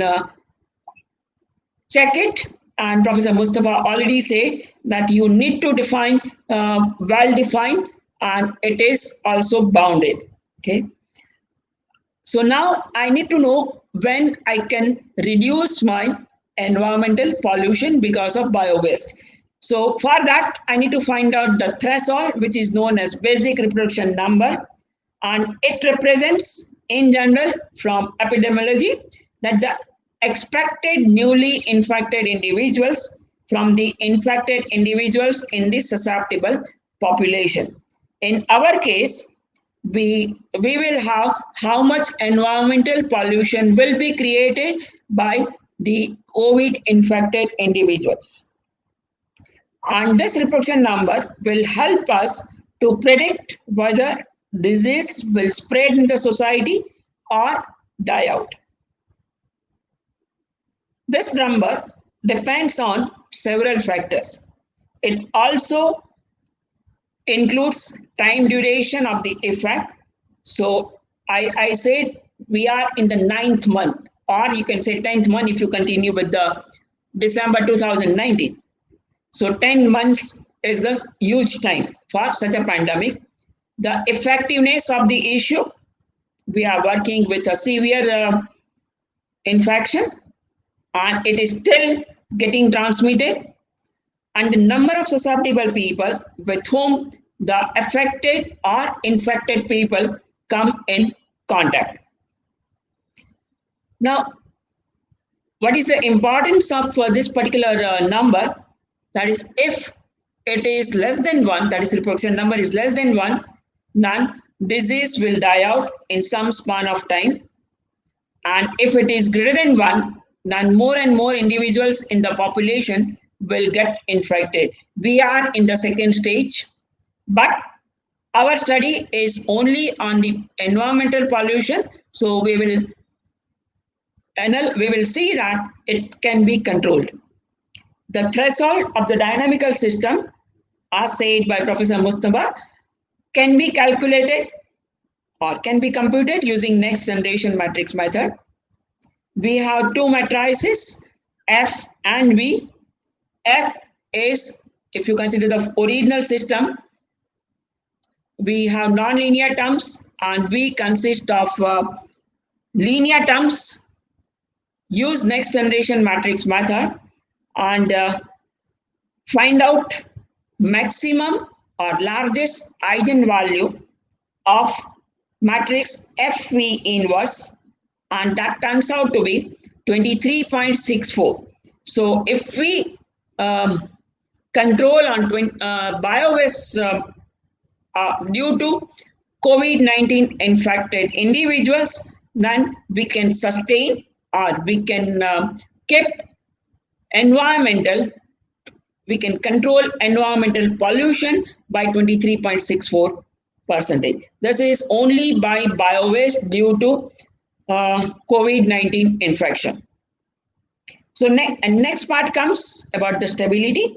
check it, and Professor Mustafa already said that you need to define well defined, and it is also bounded. Okay. So now I need to know when I can reduce my environmental pollution because of bio-waste. So for that, I need to find out the threshold, which is known as basic reproduction number, and it represents in general from epidemiology that the expected newly infected individuals from the infected individuals in the susceptible population. In our case, we will have how much environmental pollution will be created by the COVID infected individuals. And this reproduction number will help us to predict whether disease will spread in the society or die out. This number depends on several factors. It also includes time duration of the effect. So I said we are in the 9th month, or you can say 10th month if you continue with the December 2019. So 10 months is the huge time for such a pandemic. The effectiveness of the issue, we are working with a severe infection, and it is still getting transmitted, and the number of susceptible people with whom the affected or infected people come in contact. Now, what is the importance of this particular number? That is, if it is less than 1, that is reproduction number is less than 1, then disease will die out in some span of time. And if it is greater than 1, then more and more individuals in the population will get infected. We are in the second stage, but our study is only on the environmental pollution. So we will see that it can be controlled. The threshold of the dynamical system, as said by Professor Mustafa, can be calculated or can be computed using next generation matrix method. We have two matrices, F and V. F is, if you consider the original system, we have non-linear terms, and V consist of linear terms. Use next generation matrix method and find out maximum or largest eigenvalue of matrix FV inverse, and that turns out to be 23.64. So if we control on Biowaste due to COVID-19 infected individuals, then we can sustain or we can keep environmental, we can control environmental pollution by 23.64%. This is only by biowaste due to COVID-19 infection. So next part comes about the stability.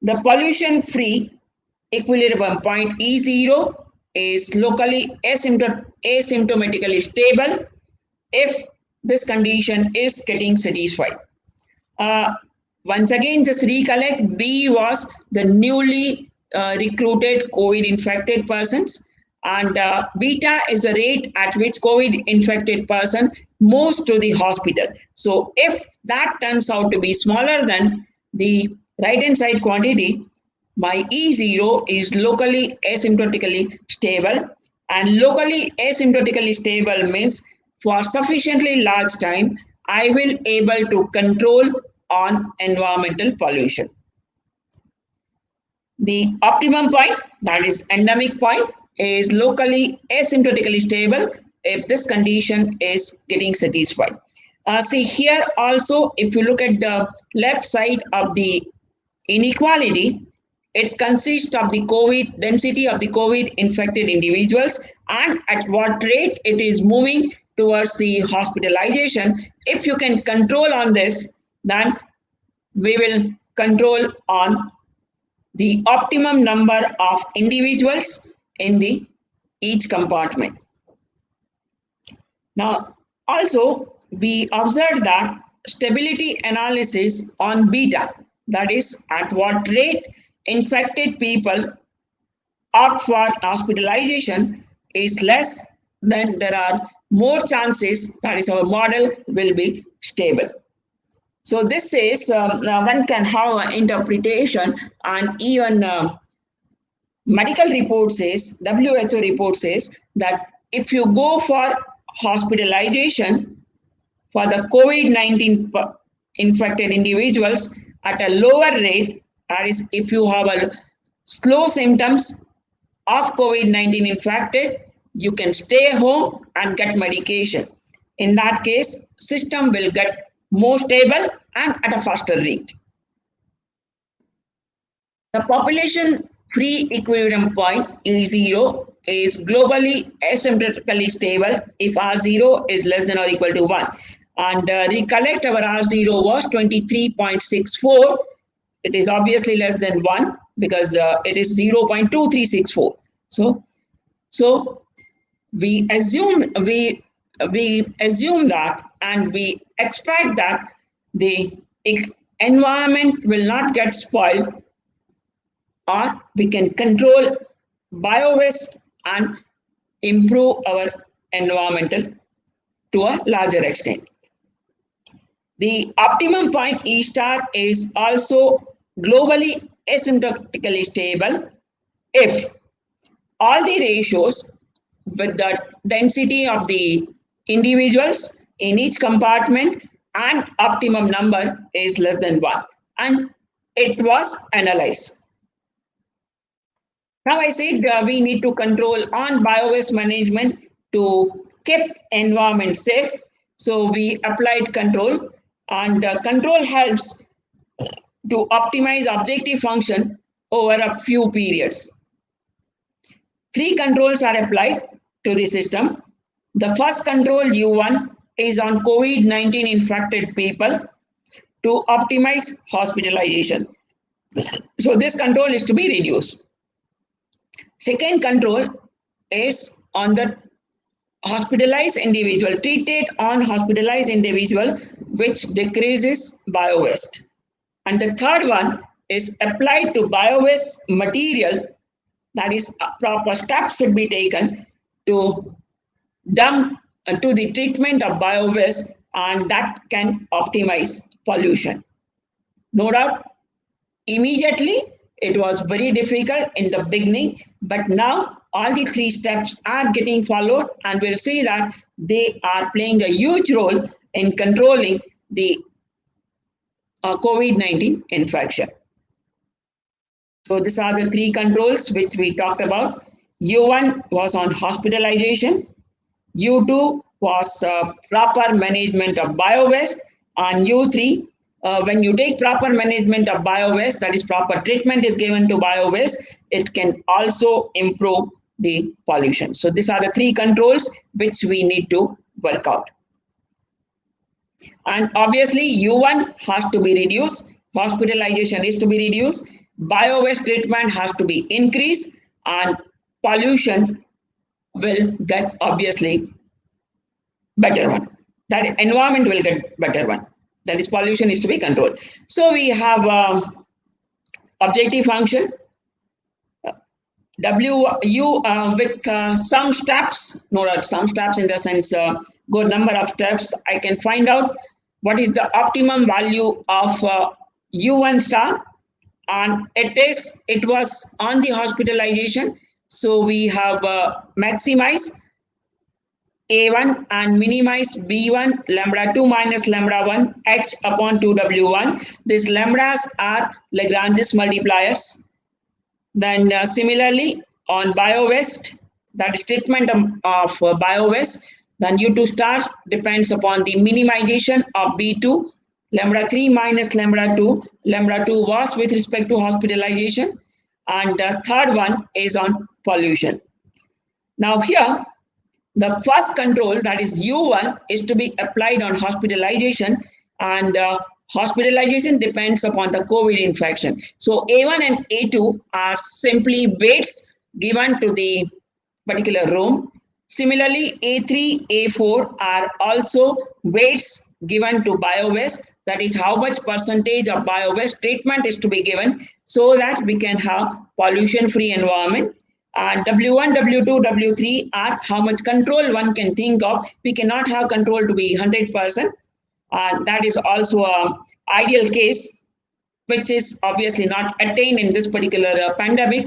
The pollution-free equilibrium point E0 is locally asymptomatically stable if this condition is getting satisfied. Once again, just recollect, B was the newly recruited COVID-infected persons, and beta is the rate at which COVID-infected person moves to the hospital. So if that turns out to be smaller than the right-hand side quantity, my E0 is locally asymptotically stable, and locally asymptotically stable means for sufficiently large time, I will able to control on environmental pollution. The optimum point, that is endemic point, is locally asymptotically stable if this condition is getting satisfied. See here also, if you look at the left side of the inequality, it consists of the COVID density of the COVID infected individuals and at what rate it is moving towards the hospitalization. If you can control on this, then we will control on the optimum number of individuals in the each compartment. Now, also we observed that stability analysis on beta, that is at what rate infected people opt for hospitalization, is less, then there are more chances, that is our model will be stable. So this is, one can have an interpretation, and even medical report says, WHO report says that if you go for hospitalization for the COVID-19 infected individuals at a lower rate, that is if you have a slow symptoms of COVID-19 infected, you can stay home and get medication. In that case, system will get more stable and at a faster rate. The population free equilibrium point E0 is globally asymptotically stable if R0 is less than or equal to 1. And recollect, our R0 was 23.64. It is obviously less than 1 because it is 0.2364. So we assume that, and we expect that the environment will not get spoiled, or we can control biowaste and improve our environmental to a larger extent. The optimum point E star is also globally asymptotically stable if all the ratios with the density of the individuals in each compartment and optimum number is less than 1, and it was analyzed. Now I said we need to control on biowaste management to keep environment safe. So we applied control, and control helps to optimize objective function over a few periods. 3 controls are applied to the system. The first control U1 is on COVID-19 infected people to optimize hospitalization. So this control is to be reduced. Second control is on the hospitalized individual, treated on hospitalized individual which decreases biowaste. And the third one is applied to biowaste material, that is proper steps should be taken to dump to the treatment of biowaste, and that can optimize pollution. No doubt, immediately it was very difficult in the beginning, but now all the three steps are getting followed, and we'll see that they are playing a huge role in controlling the COVID-19 infection. So these are the three controls which we talked about. U1 was on hospitalization, U2 was proper management of biowaste, and U3, when you take proper management of biowaste, that is proper treatment is given to biowaste, it can also improve the pollution. So these are the three controls which we need to work out. And obviously U1 has to be reduced, hospitalization is to be reduced, biowaste treatment has to be increased, and pollution will get obviously better one. That environment will get better one. That is, pollution is to be controlled. So we have objective function WU with some steps, some steps in the sense good number of steps. I can find out what is the optimum value of U1 star, and it was on the hospitalization. So we have maximized A1 and minimize B1 lambda 2 minus lambda 1 H upon 2 W1. These lambdas are Lagrange's multipliers. Then similarly on biowaste, that is treatment of biowaste, then U2 star depends upon the minimization of B2, lambda 3 minus lambda 2. Lambda 2 was with respect to hospitalization, and the third one is on pollution. Now here, the first control, that is U1, is to be applied on hospitalization, and hospitalization depends upon the COVID infection. So A1 and A2 are simply weights given to the particular room. Similarly, A3, A4 are also weights given to biowaste. That is how much percentage of biowaste treatment is to be given so that we can have pollution-free environment. And W1, W2, W3 are how much control one can think of. We cannot have control to be 100%. That is also an ideal case, which is obviously not attained in this particular pandemic.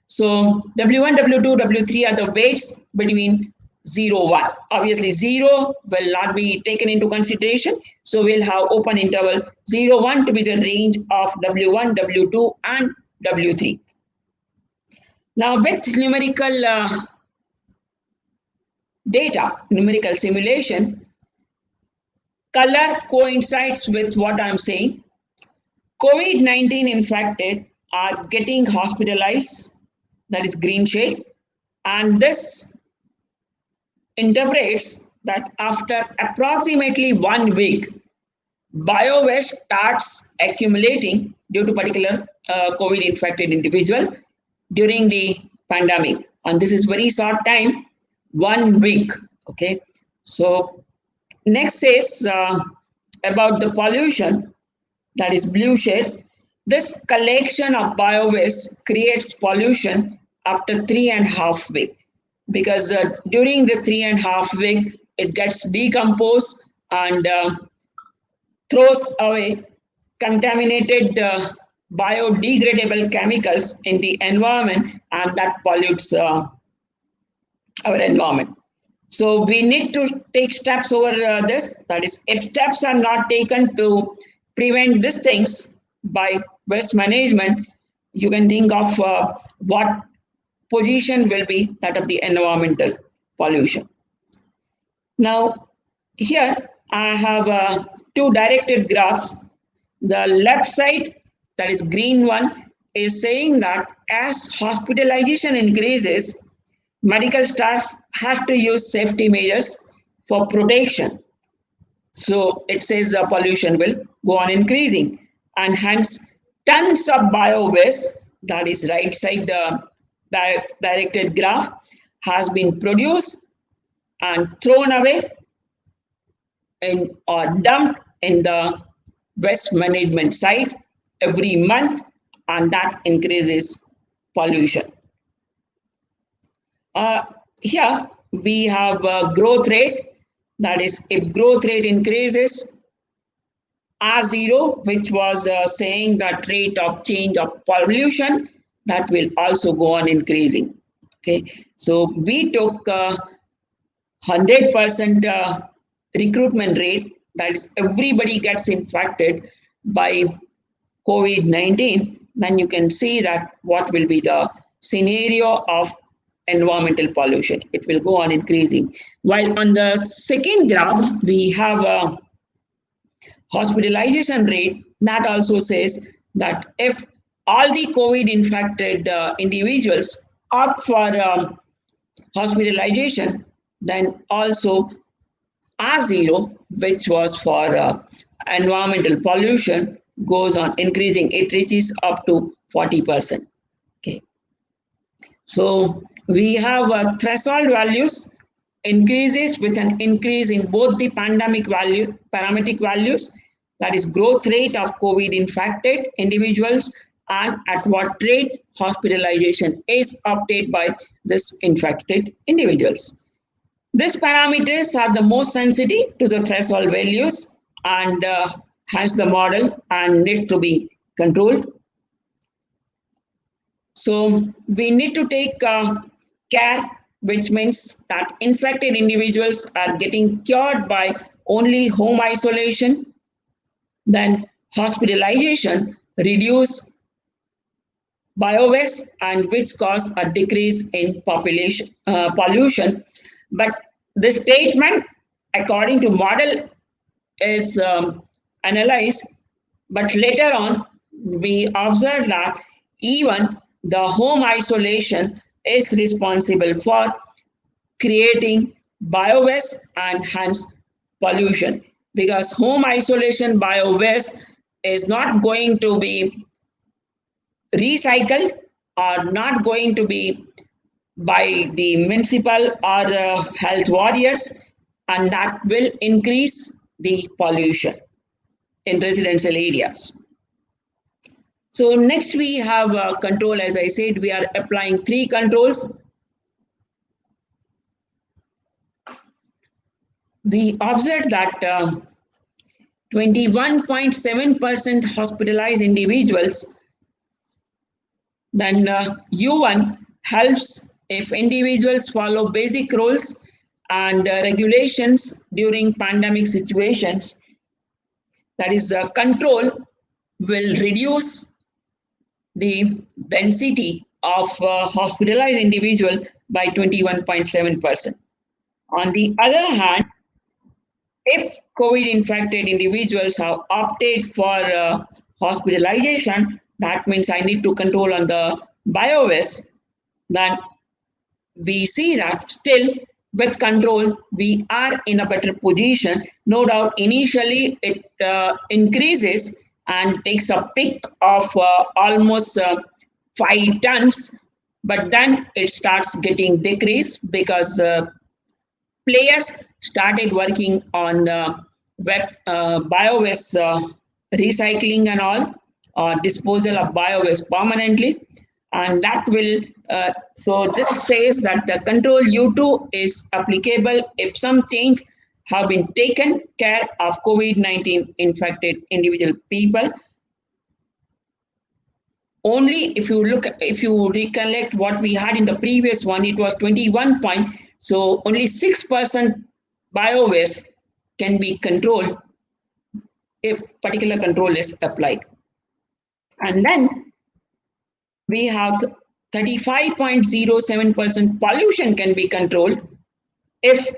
So W1, W2, W3 are the weights between 0, 1. Obviously 0 will not be taken into consideration. So we'll have open interval 0, 1 to be the range of W1, W2 and W3. Now with numerical data, numerical simulation, color coincides with what I'm saying. COVID-19 infected are getting hospitalized, that is green shade, and this interprets that after approximately 1 week, biowaste starts accumulating due to particular COVID infected individual during the pandemic, and this is very short time, 1 week. Okay, so next is about the pollution, that is blue shade. This collection of biowaste creates pollution after 3.5 weeks, because during this 3.5 weeks it gets decomposed and throws away contaminated biodegradable chemicals in the environment, and that pollutes our environment. So we need to take steps over this. That is, if steps are not taken to prevent these things by waste management, you can think of what position will be that of the environmental pollution. Now, here I have 2 directed graphs. The left side, that is green one, is saying that as hospitalization increases, medical staff have to use safety measures for protection. So it says the pollution will go on increasing, and hence tons of bio-waste, that is right side directed graph, has been produced and thrown away or dumped in the waste management side every month, and that increases pollution. Here we have a growth rate. That is, if growth rate increases, R0, which was saying that rate of change of pollution, that will also go on increasing. Okay, so we took 100% recruitment rate, that is, everybody gets infected by COVID-19, then you can see that what will be the scenario of environmental pollution. It will go on increasing. While on the second graph, we have a hospitalization rate that also says that if all the COVID infected individuals opt for hospitalization, then also R0, which was for environmental pollution, goes on increasing. It reaches up to 40%. Okay. So we have threshold values increases with an increase in both the parametric values, that is growth rate of COVID infected individuals, and at what rate hospitalization is opted by this infected individuals. These parameters are the most sensitive to the threshold values, and hence the model and need to be controlled. So we need to take care, which means that infected individuals are getting cured by only home isolation. Then hospitalization reduce biowaste, and which cause a decrease in population pollution. But the statement, according to model, is analyzed, but later on we observe that even the home isolation is responsible for creating biowaste and hence pollution, because home isolation biowaste is not going to be recycled or not going to be by the municipal or health warriors, and that will increase the pollution in residential areas. So next we have control. As I said, we are applying 3 controls. We observed that 21.7% hospitalized individuals, then U1 helps if individuals follow basic rules and regulations during pandemic situations. That is, control will reduce the density of hospitalized individual by 21.7%. On the other hand, if COVID infected individuals have opted for hospitalization, that means I need to control on the biowaste. Then we see that still with control, we are in a better position. No doubt initially it increases and takes a peak of almost 5 tons, but then it starts getting decreased because players started working on biowaste recycling and all, disposal of biowaste permanently, and that will, so this says that the control U2 is applicable if some change have been taken care of COVID-19 infected individual people. Only if you recollect what we had in the previous one, it was 21 point, so only 6% biowaste can be controlled if particular control is applied. And then we have 35.07% pollution can be controlled if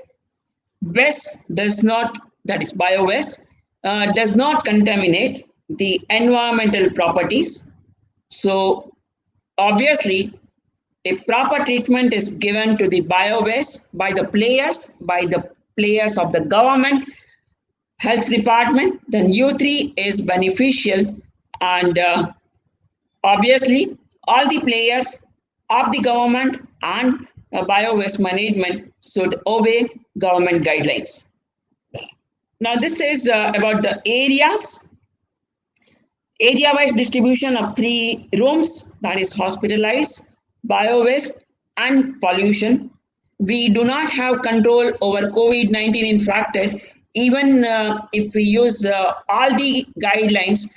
waste does not, that is biowaste, does not contaminate the environmental properties. So obviously, a proper treatment is given to the biowaste by the players of the government, health department, then U3 is beneficial, and obviously all the players of the government and biowaste management should obey government guidelines. Now this is about the areas, area-wise distribution of 3 rooms, that is hospitalized, bio-waste, and pollution. We do not have control over COVID-19 infected, even if we use all the guidelines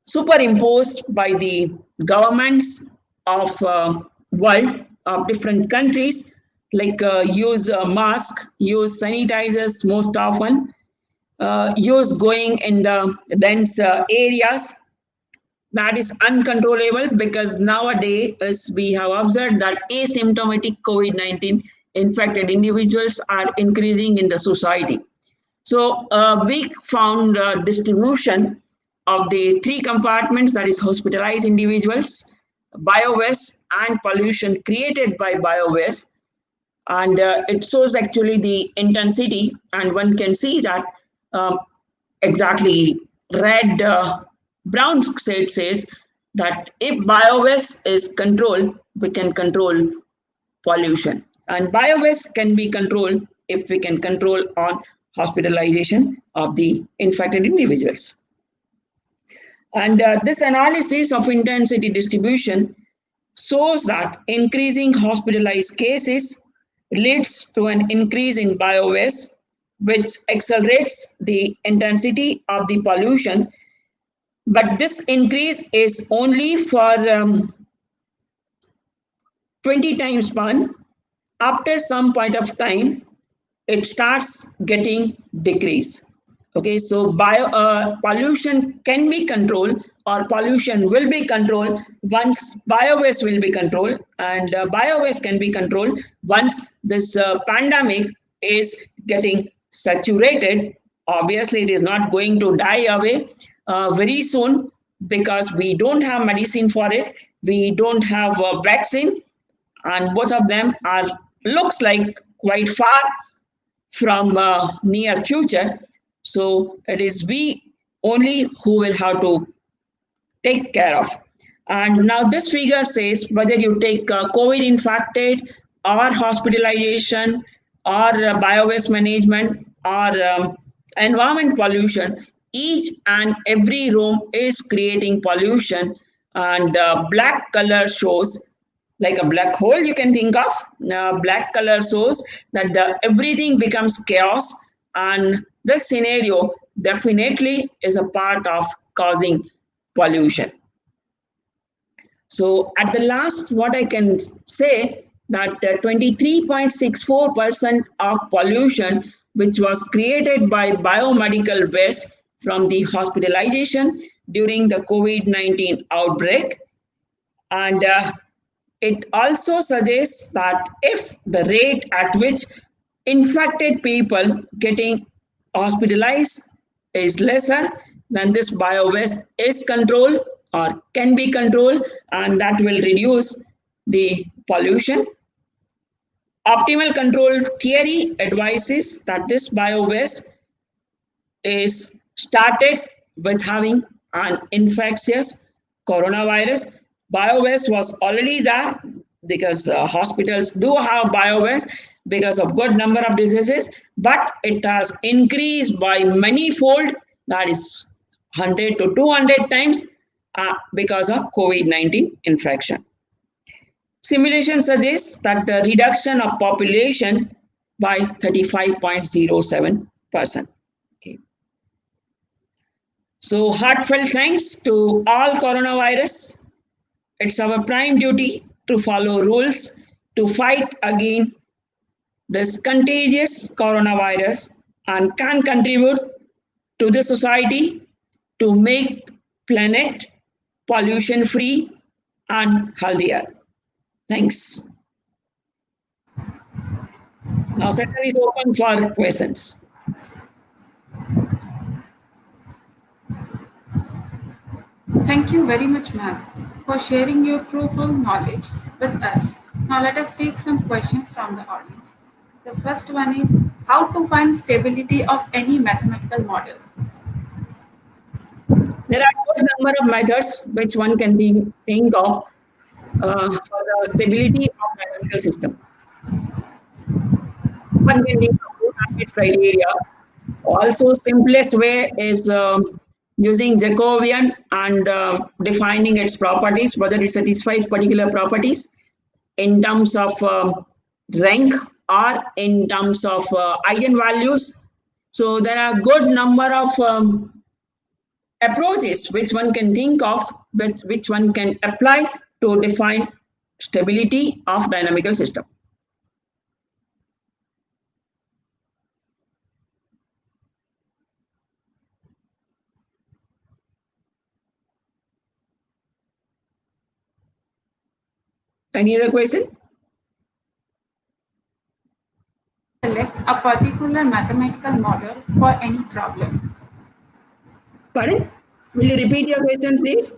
superimposed by the governments of world of different countries, like use mask, use sanitizers most often, use going in the dense areas. That is uncontrollable because nowadays we have observed that asymptomatic COVID-19 infected individuals are increasing in the society. So we found distribution of the 3 compartments, that is hospitalized individuals, biowaste, and pollution created by biowaste. And it shows actually the intensity, and one can see that um, exactly red, brown shade says that if biowaste is controlled, we can control pollution. And biowaste can be controlled if we can control on hospitalization of the infected individuals. And this analysis of intensity distribution shows that increasing hospitalized cases leads to an increase in biowaste, which accelerates the intensity of the pollution. But this increase is only for 20 times 1. After some point of time, it starts getting decrease. Okay, so pollution can be controlled, or pollution will be controlled once biowaste will be controlled, and biowaste can be controlled once this pandemic is getting saturated. Obviously, it is not going to die away very soon because we don't have medicine for it. We don't have a vaccine, and both of them are looks like quite far from near future. So it is we only who will have to take care of. And now this figure says whether you take COVID infected or hospitalization or biowaste management or environment pollution, each and every room is creating pollution, and black color shows like a black hole, you can think of. Black color shows that everything becomes chaos, and this scenario definitely is a part of causing pollution. So at the last, what I can say that 23.64% of pollution which was created by biomedical waste from the hospitalization during the COVID-19 outbreak. And it also suggests that if the rate at which infected people getting hospitalized is lesser, then this biowaste is controlled or can be controlled, and that will reduce the pollution. Optimal control theory advises that this biowaste is started with having an infectious coronavirus. Biowaste was already there because hospitals do have biowaste because of good number of diseases, but it has increased by many fold, that is 100 to 200 times because of COVID-19 infection. Simulation suggests that the reduction of population by 35.07%. Okay. So heartfelt thanks to all coronavirus. It's our prime duty to follow rules to fight against this contagious coronavirus and can contribute to the society to make planet pollution free and healthier. Thanks. Now session is open for questions. Thank you very much, ma'am, for sharing your profound knowledge with us. Now let us take some questions from the audience. The first one is how to find stability of any mathematical model. There are a good number of methods which one can think of for the stability of mathematical systems. One can think of two criteria. Also, simplest way is using Jacobian and defining its properties, whether it satisfies particular properties in terms of rank or in terms of eigenvalues. So there are good number of approaches which one can think of, which one can apply to define stability of dynamical system. Any other question? Select a particular mathematical model for any problem. Pardon? Will you repeat your question, please?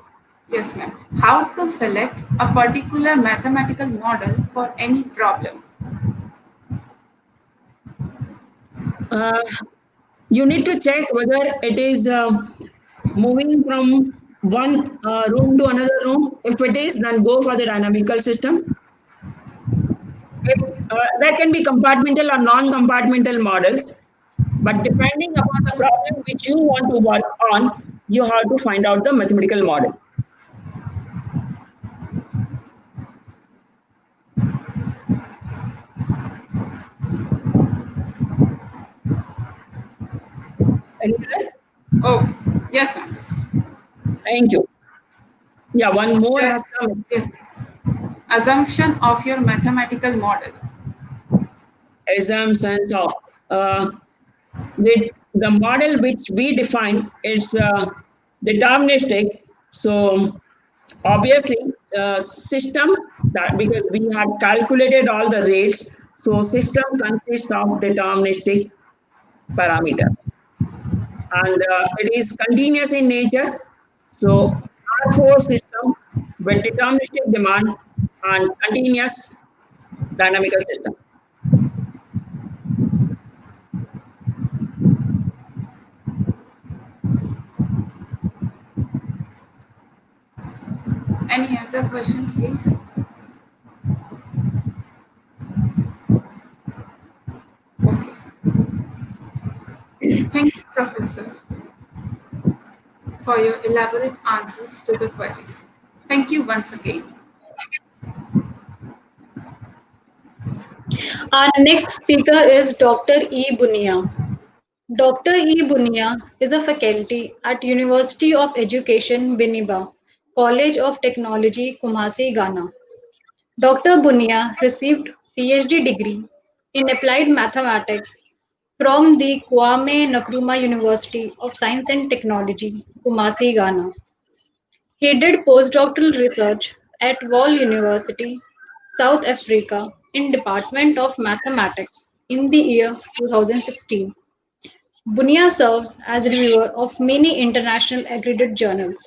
Yes, ma'am. How to select a particular mathematical model for any problem. Uh, you need to check whether it is moving from one room to another room. If it is, then go for the dynamical system. If, there can be compartmental or non-compartmental models, but depending upon the problem which you want to work on, you have to find out the mathematical model. Any other? Oh, yes, ma'am. Yes. Thank you. Yeah, one more Yes. has come. Yes. Assumption of your mathematical model. Assumptions of uh, the model which we define is deterministic. So obviously, system that because we had calculated all the rates, so system consists of deterministic parameters, and it is continuous in nature. So R4 system with deterministic demand and continuous dynamical system. Any other questions, please? Okay. Thank you, Professor, for your elaborate answers to the queries. Thank you once again. Our next speaker is Dr. E. Bunia. Dr. E. Bunia is a faculty at University of Education, Biniba, College of Technology, Kumasi, Ghana. Dr. Bunia received PhD degree in applied mathematics from the Kwame Nkrumah University of Science and Technology, Kumasi, Ghana. He did postdoctoral research at Wall University, South Africa, in Department of Mathematics in the year 2016. Bunia serves as reviewer of many international accredited journals.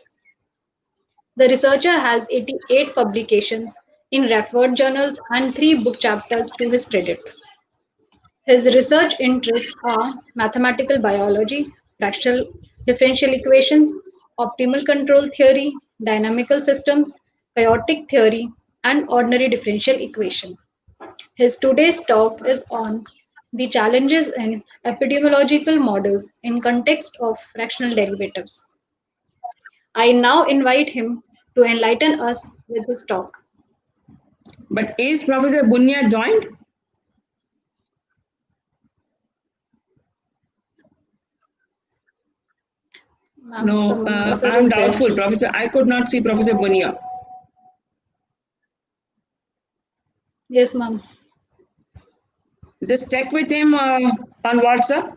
The researcher has 88 publications in referred journals and 3 book chapters to his credit. His research interests are mathematical biology, fractional differential equations, optimal control theory, dynamical systems, chaotic theory, and ordinary differential equation. His today's talk is on the challenges in epidemiological models in context of fractional derivatives. I now invite him to enlighten us with his talk. But is Professor Bunya joined? Ma'am, No, some process I'm is there. doubtful, Professor. I could not see Professor Bunya. Yes, ma'am. Just check with him on WhatsApp.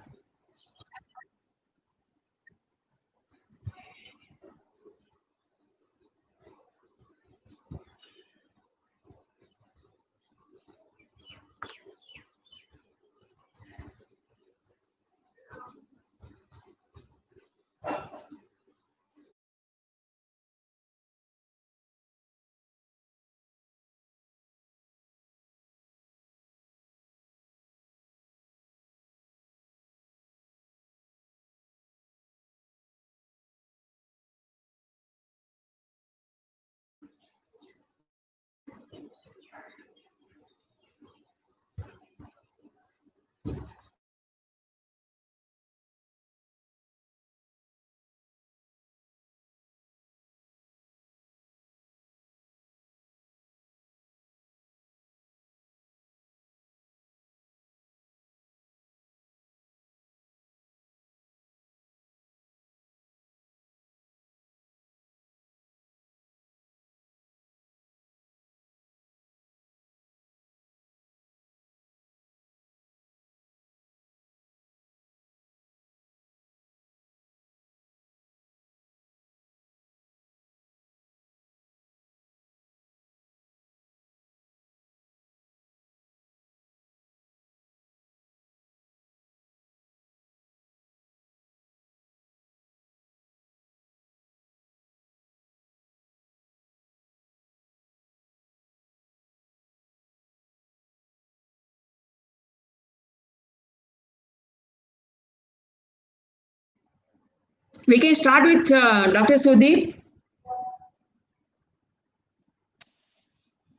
We can start with Dr. Sudeep.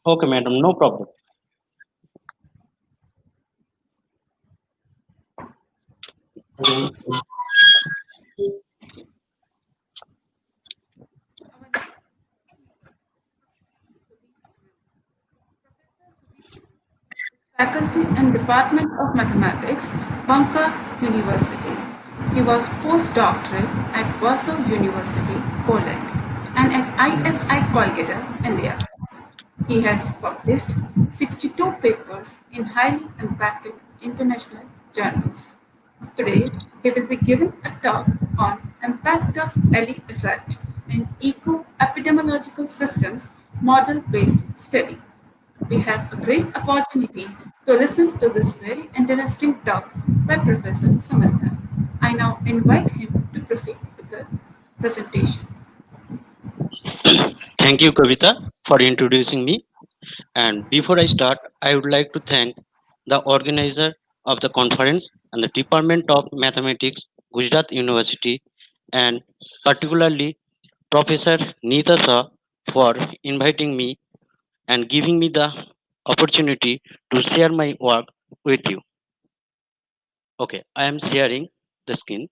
Okay, madam, no problem. Our next speaker is Professor Sudeep Samantha is faculty and Department of Mathematics, Bunker University. He was postdoctoral at Warsaw University, Poland, and at ISI Kolkata, India. He has published 62 papers in highly impacted international journals. Today, he will be giving a talk on impact of LE effect in eco-epidemiological systems model-based study. We have a great opportunity to listen to this very interesting talk by Professor Samantha. I now invite him to proceed with the presentation. Thank you, Kavita, for introducing me. And before I start, I would like to thank the organizer of the conference and the Department of Mathematics, Gujarat University, and particularly Professor Neeta Shah for inviting me and giving me the opportunity to share my work with you. Okay, I am sharing the screen.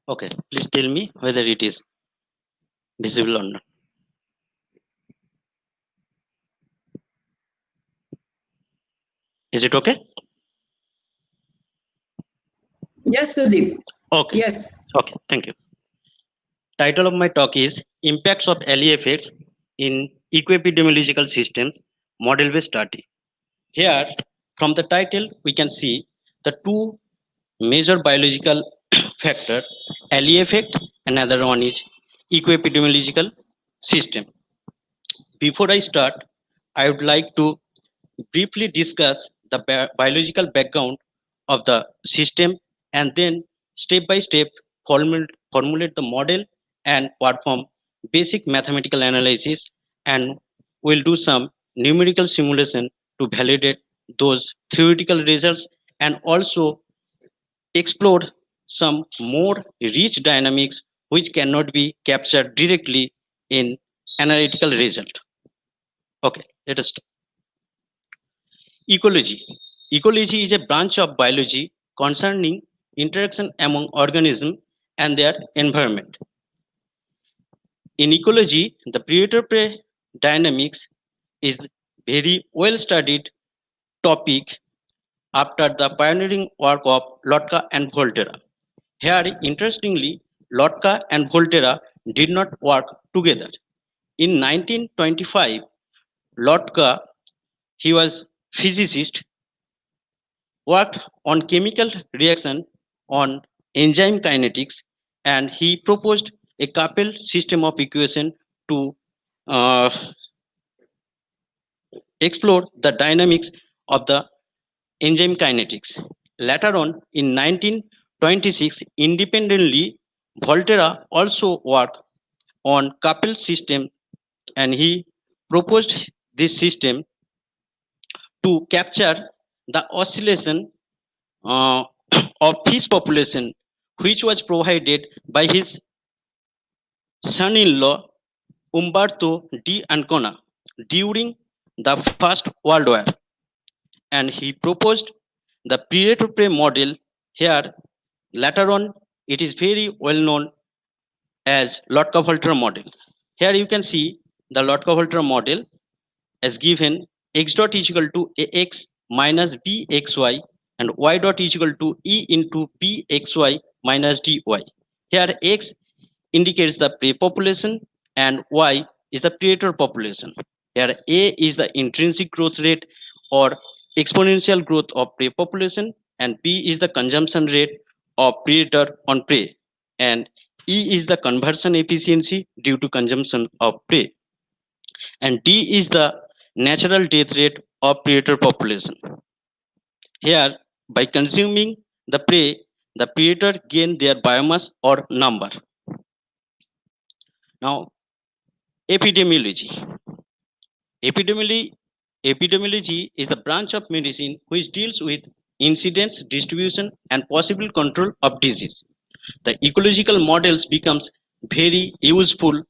Okay, please tell me whether it is visible or not. Is it okay? Yes, Sudeep. Okay, Yes. okay, thank you. Title of my talk is Impacts of LE Effects in Eco-Epidemiological Systems Model-Based Study. Here, from the title, we can see the two major biological factor, LE effect, another one is eco-epidemiological system. Before I start, I would like to briefly discuss the biological background of the system and then step by step formulate the model and perform basic mathematical analysis, and we'll do some numerical simulation to validate those theoretical results and also explore some more rich dynamics which cannot be captured directly in analytical result. Okay, let us start. Ecology. Ecology is a branch of biology concerning interaction among organisms and their environment. In ecology, the predator-prey dynamics is very well studied topic after the pioneering work of Lotka and Volterra. Here, interestingly, Lotka and Volterra did not work together. In 1925, Lotka, he was physicist, worked on chemical reaction on enzyme kinetics, and he proposed a coupled system of equation to uh, explore the dynamics of the enzyme kinetics. Later on, in 1926, independently, Volterra also worked on coupled system, and he proposed this system to capture the oscillation uh, of fish population, which was provided by his son-in-law Umberto di Ancona during the First World War, and he proposed the predator-prey model. Here, later on, it is very well known as Lotka-Volterra model. Here you can see the Lotka-Volterra model as given x dot is equal to ax minus bxy and y dot is equal to e into bxy minus dy. Here x indicates the prey population and y is the predator population. Here a is the intrinsic growth rate or exponential growth of prey population, and b is the consumption rate of predator on prey, and e is the conversion efficiency due to consumption of prey, and D is the natural death rate of predator population. Here, by consuming the prey, the predator gain their biomass or number. Now, epidemiology. Epidemiology, epidemiology is the branch of medicine which deals with incidence, distribution, and possible control of disease. The ecological models becomes very useful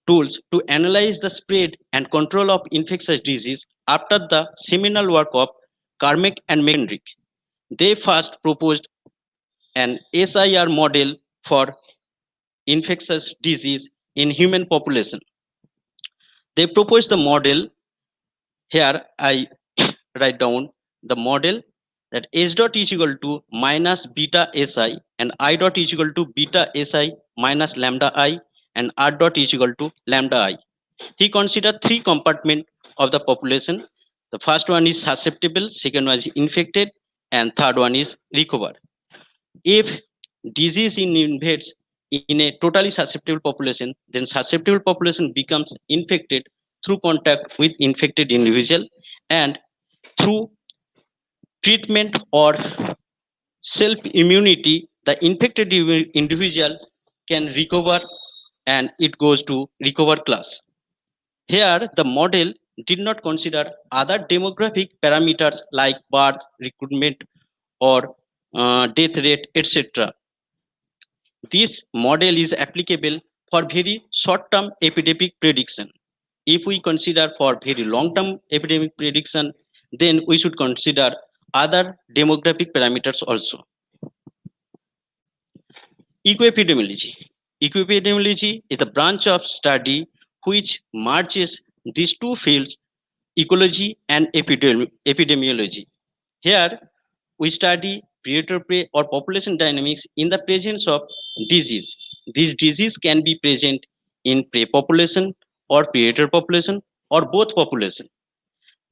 tools to analyze the spread and control of infectious disease after the seminal work of Carmack and McKendrick. They first proposed an SIR model for infectious disease in human population. They proposed the model. Here I write down the model that S dot is equal to minus beta Si and I dot is equal to beta Si minus lambda I and R dot is equal to lambda I. He considered three compartments of the population. The first one is susceptible, second one is infected, and third one is recovered. If disease invades in a totally susceptible population, then susceptible population becomes infected through contact with infected individual, and through treatment or self immunity, the infected individual can recover and it goes to recovered class. Here, the model did not consider other demographic parameters like birth, recruitment, or death rate, etc. This model is applicable for very short-term epidemic prediction. If we consider for very long-term epidemic prediction, then we should consider other demographic parameters also. Ecoepidemiology. Ecoepidemiology is a branch of study which merges these two fields, ecology and epidemiology. Here, we study predator-prey or population dynamics in the presence of disease. This disease can be present in prey population or predator population or both population.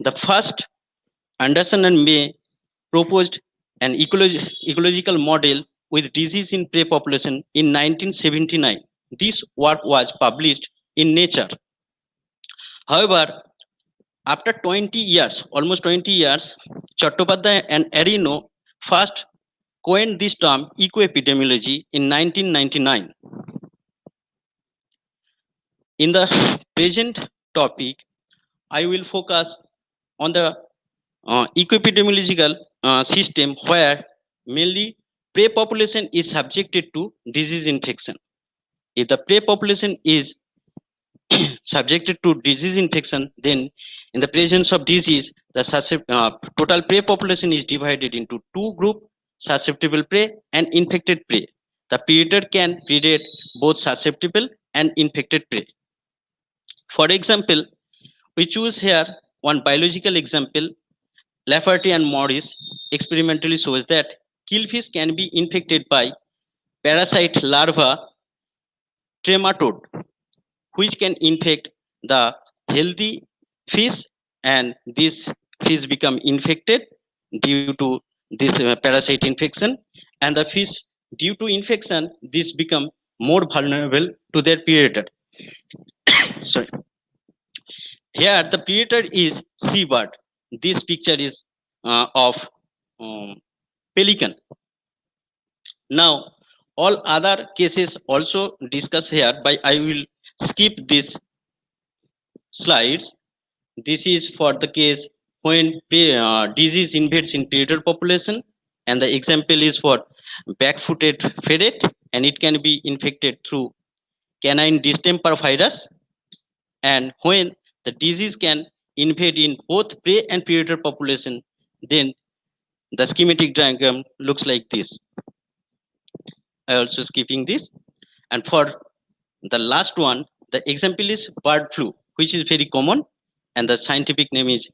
The first, Anderson and May proposed an ecological model with disease in prey population in 1979. This work was published in Nature. However, after 20 years, almost 20 years, Chattopadhyay and Arino first coined this term ecoepidemiology in 1999. In the present topic, I will focus on the ecoepidemiological system where mainly prey population is subjected to disease infection. If the prey population is subjected to disease infection, then in the presence of disease, the total prey population is divided into two groups, susceptible prey and infected prey. The predator can predate both susceptible and infected prey. For example, we choose here one biological example. Lafferty and Morris experimentally shows that killfish can be infected by parasite larva trematode, which can infect the healthy fish, and this fish become infected due to this parasite infection, and the fish due to infection this become more vulnerable to their predator. Sorry. Here the predator is seabird. This picture is of pelican. Now all other cases also discussed here, but I will skip these slides. This is for the case when disease invades in predator population, and the example is for back-footed ferret, and it can be infected through canine distemper virus. And when the disease can invade in both prey and predator population, then the schematic diagram looks like this. I also skipping this. And for the last one, the example is bird flu, which is very common, and the scientific name is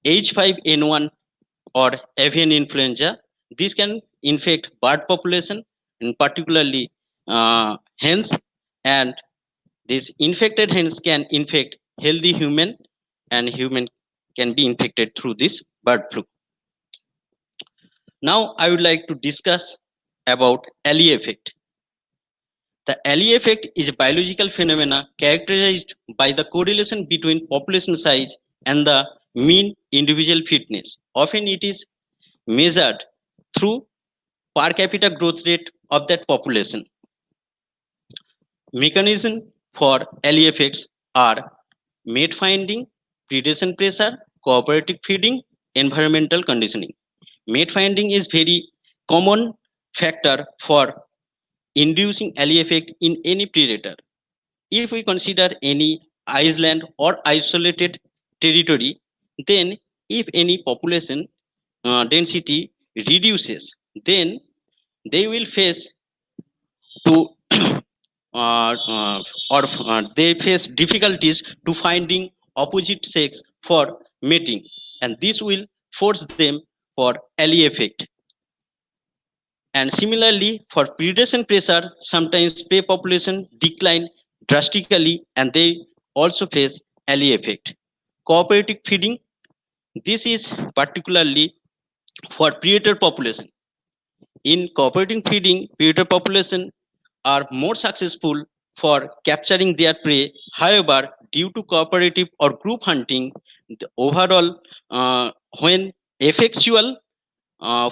H5N1 or avian influenza. This can infect bird population, and particularly hens, and these infected hens can infect healthy human, and human can be infected through this bird flu. Now I would like to discuss about alley effect. The alley effect is a biological phenomena characterized by the correlation between population size and the mean individual fitness. Often it is measured through per capita growth rate of that population. Mechanism for LE effects are mate finding, predation pressure, cooperative feeding, environmental conditioning. Mate finding is very common factor for inducing LE effect in any predator. If we consider any island or isolated territory, then if any population density reduces, then they will face to they face difficulties to finding opposite sex for mating, and this will force them for ally effect. And similarly, for predation pressure, sometimes prey population decline drastically and they also face ally effect. Cooperative feeding, this is particularly for predator population. In cooperating feeding, predator population are more successful for capturing their prey. However, due to cooperative or group hunting, the overall when effectual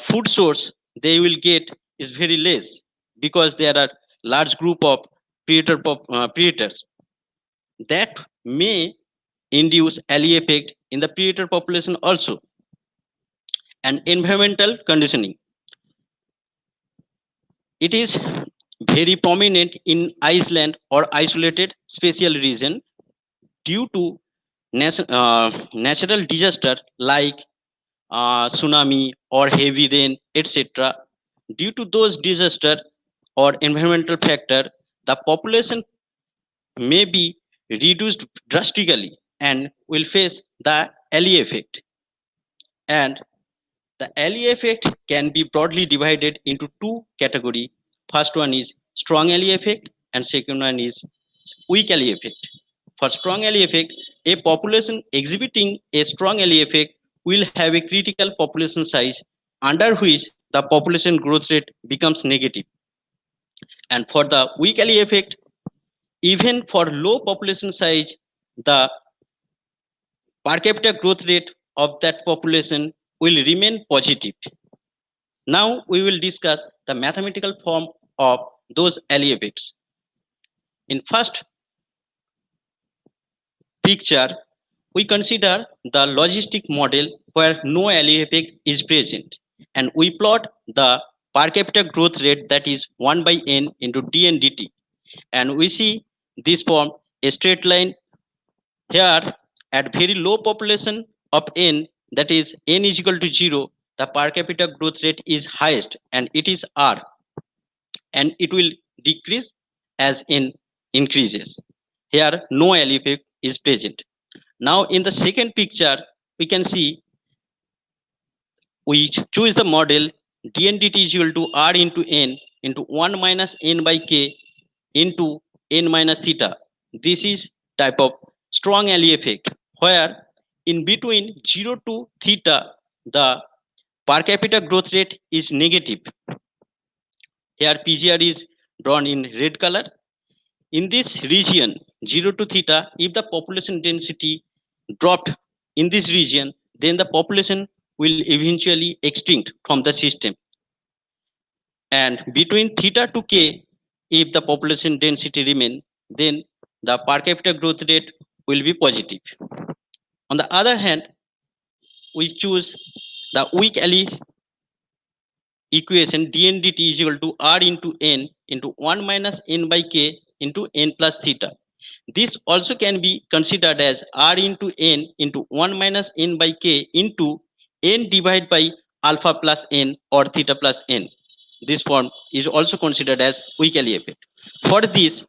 food source they will get is very less because there are large group of predators that may induce ally effect in the predator population also. And environmental conditioning, it is very prominent in Iceland or isolated spatial region due to natural disaster like tsunami or heavy rain, etc. Due to those disaster or environmental factor, the population may be reduced drastically and will face the ally effect. And the ally effect can be broadly divided into two categories. First one is strong ally effect and second one is weak ally effect. For strong ally effect, a population exhibiting a strong ally effect will have a critical population size under which the population growth rate becomes negative. And for the weak ally effect, even for low population size, the per capita growth rate of that population will remain positive. Now we will discuss the mathematical form of those ally effects. In first picture, we consider the logistic model where no ally effect is present, and we plot the per capita growth rate, that is 1 by n into dn dt, and we see this form a straight line. Here at very low population of n, that is n is equal to 0, the per capita growth rate is highest and it is r, and it will decrease as n increases. Here no ally effect is present. Now in the second picture, we can see we choose the model dn dt is equal to r into n into 1 minus n by k into n minus theta. This is type of strong ally effect where in between 0 to theta the per capita growth rate is negative. Here PGR is drawn in red color. In this region 0 to theta, if the population density dropped in this region, then the population will eventually extinct from the system. And between theta to k, if the population density remain, then the per capita growth rate will be positive. On the other hand, we choose the weak ally equation dn dt is equal to r into n into 1 minus n by k into n plus theta. This also can be considered as r into n into 1 minus n by k into n divided by alpha plus n or theta plus n. This form is also considered as weak ally effect. For this,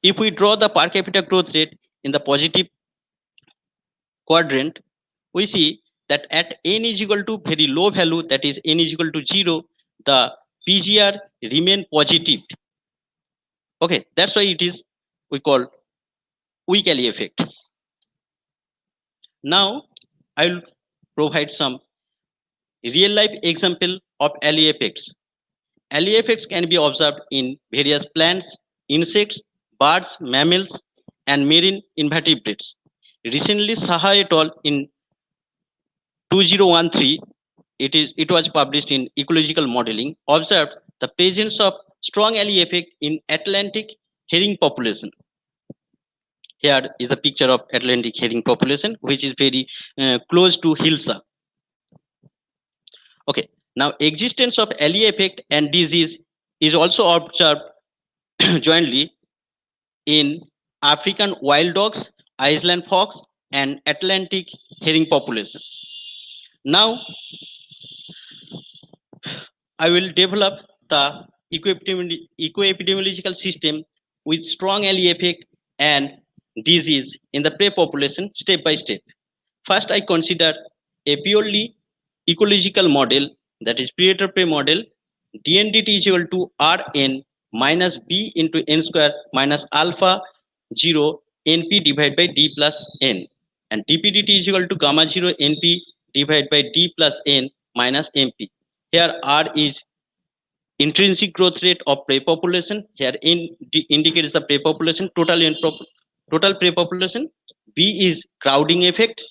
if we draw the per capita growth rate in the positive quadrant, we see that at n is equal to very low value, that is n is equal to 0, the PGR remain positive. Okay, that's why it is we call weak ally effect. Now I will provide some real life example of ally effects. Ally effects can be observed in various plants, insects, birds, mammals, and marine invertebrates. Recently, Saha et al. In 2013 it was published in Ecological Modeling, observed the presence of strong alley effect in Atlantic herring population. Here is the picture of Atlantic herring population, which is very close to Hilsa. Okay, now existence of alley effect and disease is also observed jointly in African wild dogs, Iceland fox, and Atlantic herring population. Now, I will develop the ecoepidemiological system with strong alley effect and disease in the prey population step by step. First, I consider a purely ecological model, that is predator-prey model. DNDT is equal to Rn minus B into n square minus alpha 0 NP divided by D plus N. And DPDT is equal to gamma 0 NP divided by D plus N minus MP. Here R is intrinsic growth rate of prey population. Here N indicates the prey population, total prey population. B is crowding effect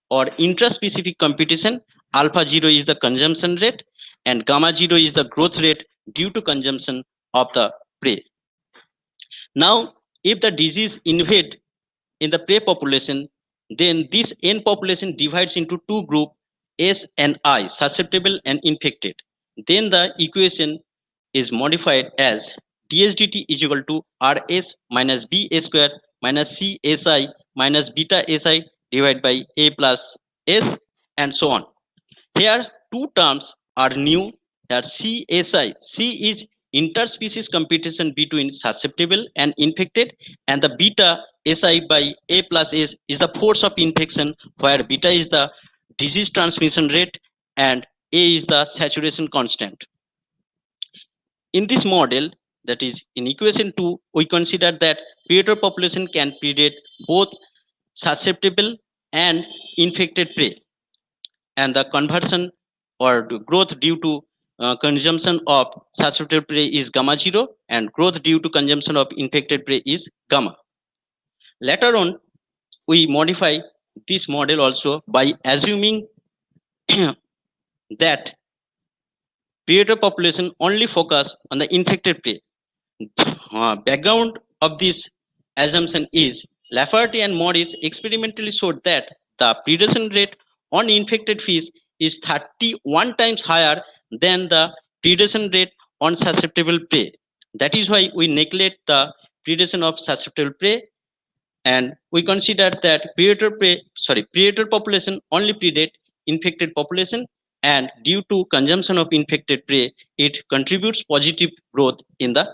or intraspecific competition. Alpha 0 is the consumption rate and gamma 0 is the growth rate due to consumption of the prey. Now, if the disease invade in the prey population, then this N population divides into two groups, S and I, susceptible and infected. Then the equation is modified as DSDT is equal to RS minus B A square minus CSI minus beta SI divided by A plus S and so on. Here two terms are new. Here CSI, C is interspecies competition between susceptible and infected, and the beta SI by A plus S is the force of infection, where beta is the disease transmission rate and A is the saturation constant. In this model, that is in equation 2, we consider that predator population can predate both susceptible and infected prey, and the conversion or growth due to consumption of susceptible prey is gamma 0 and growth due to consumption of infected prey is gamma. Later on, we modify this model also by assuming that predator population only focus on the infected prey. Background of this assumption is Lafferty and Morris experimentally showed that the predation rate on infected fish is 31 times higher than the predation rate on susceptible prey. That is why we neglect the predation of susceptible prey, and we consider that predator population only predate infected population, and due to consumption of infected prey, it contributes positive growth in the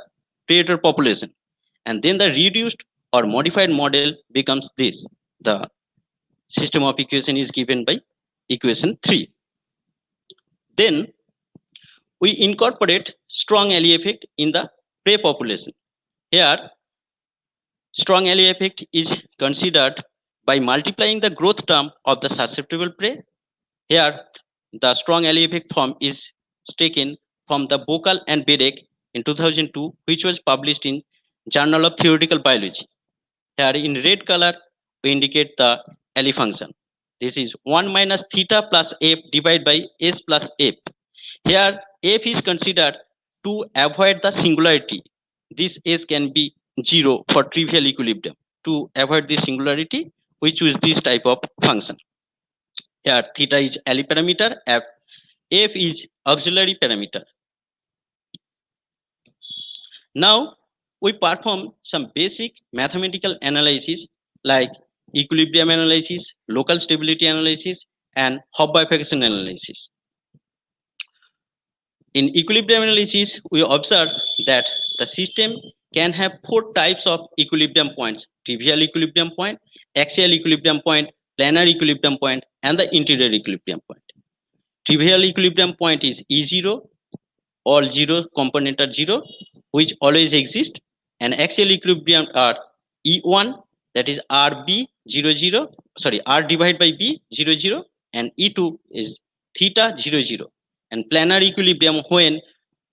predator population. And then the reduced or modified model becomes this. The system of equation is given by equation 3. Then we incorporate strong alley effect in the prey population. Here, strong alley effect is considered by multiplying the growth term of the susceptible prey. Here, the strong alley effect form is taken from the Bockel and Bedek in 2002, which was published in Journal of Theoretical Biology. Here in red color, we indicate the alley function. This is 1 minus theta plus f divided by s plus f. Here, f is considered to avoid the singularity. This s can be 0 for trivial equilibrium. To avoid this singularity, we choose this type of function. Here, theta is alley parameter, f is auxiliary parameter. Now, we perform some basic mathematical analysis like equilibrium analysis, local stability analysis, and Hopf bifurcation analysis. In equilibrium analysis, we observe that the system can have 4 types of equilibrium points: trivial equilibrium point, axial equilibrium point, planar equilibrium point, and the interior equilibrium point. Trivial equilibrium point is E0, all 0 component are 0, which always exist, and axial equilibrium are E1, that is RB 0 0, sorry, R divided by B 0 0, and E2 is theta 0 0. And planar equilibrium when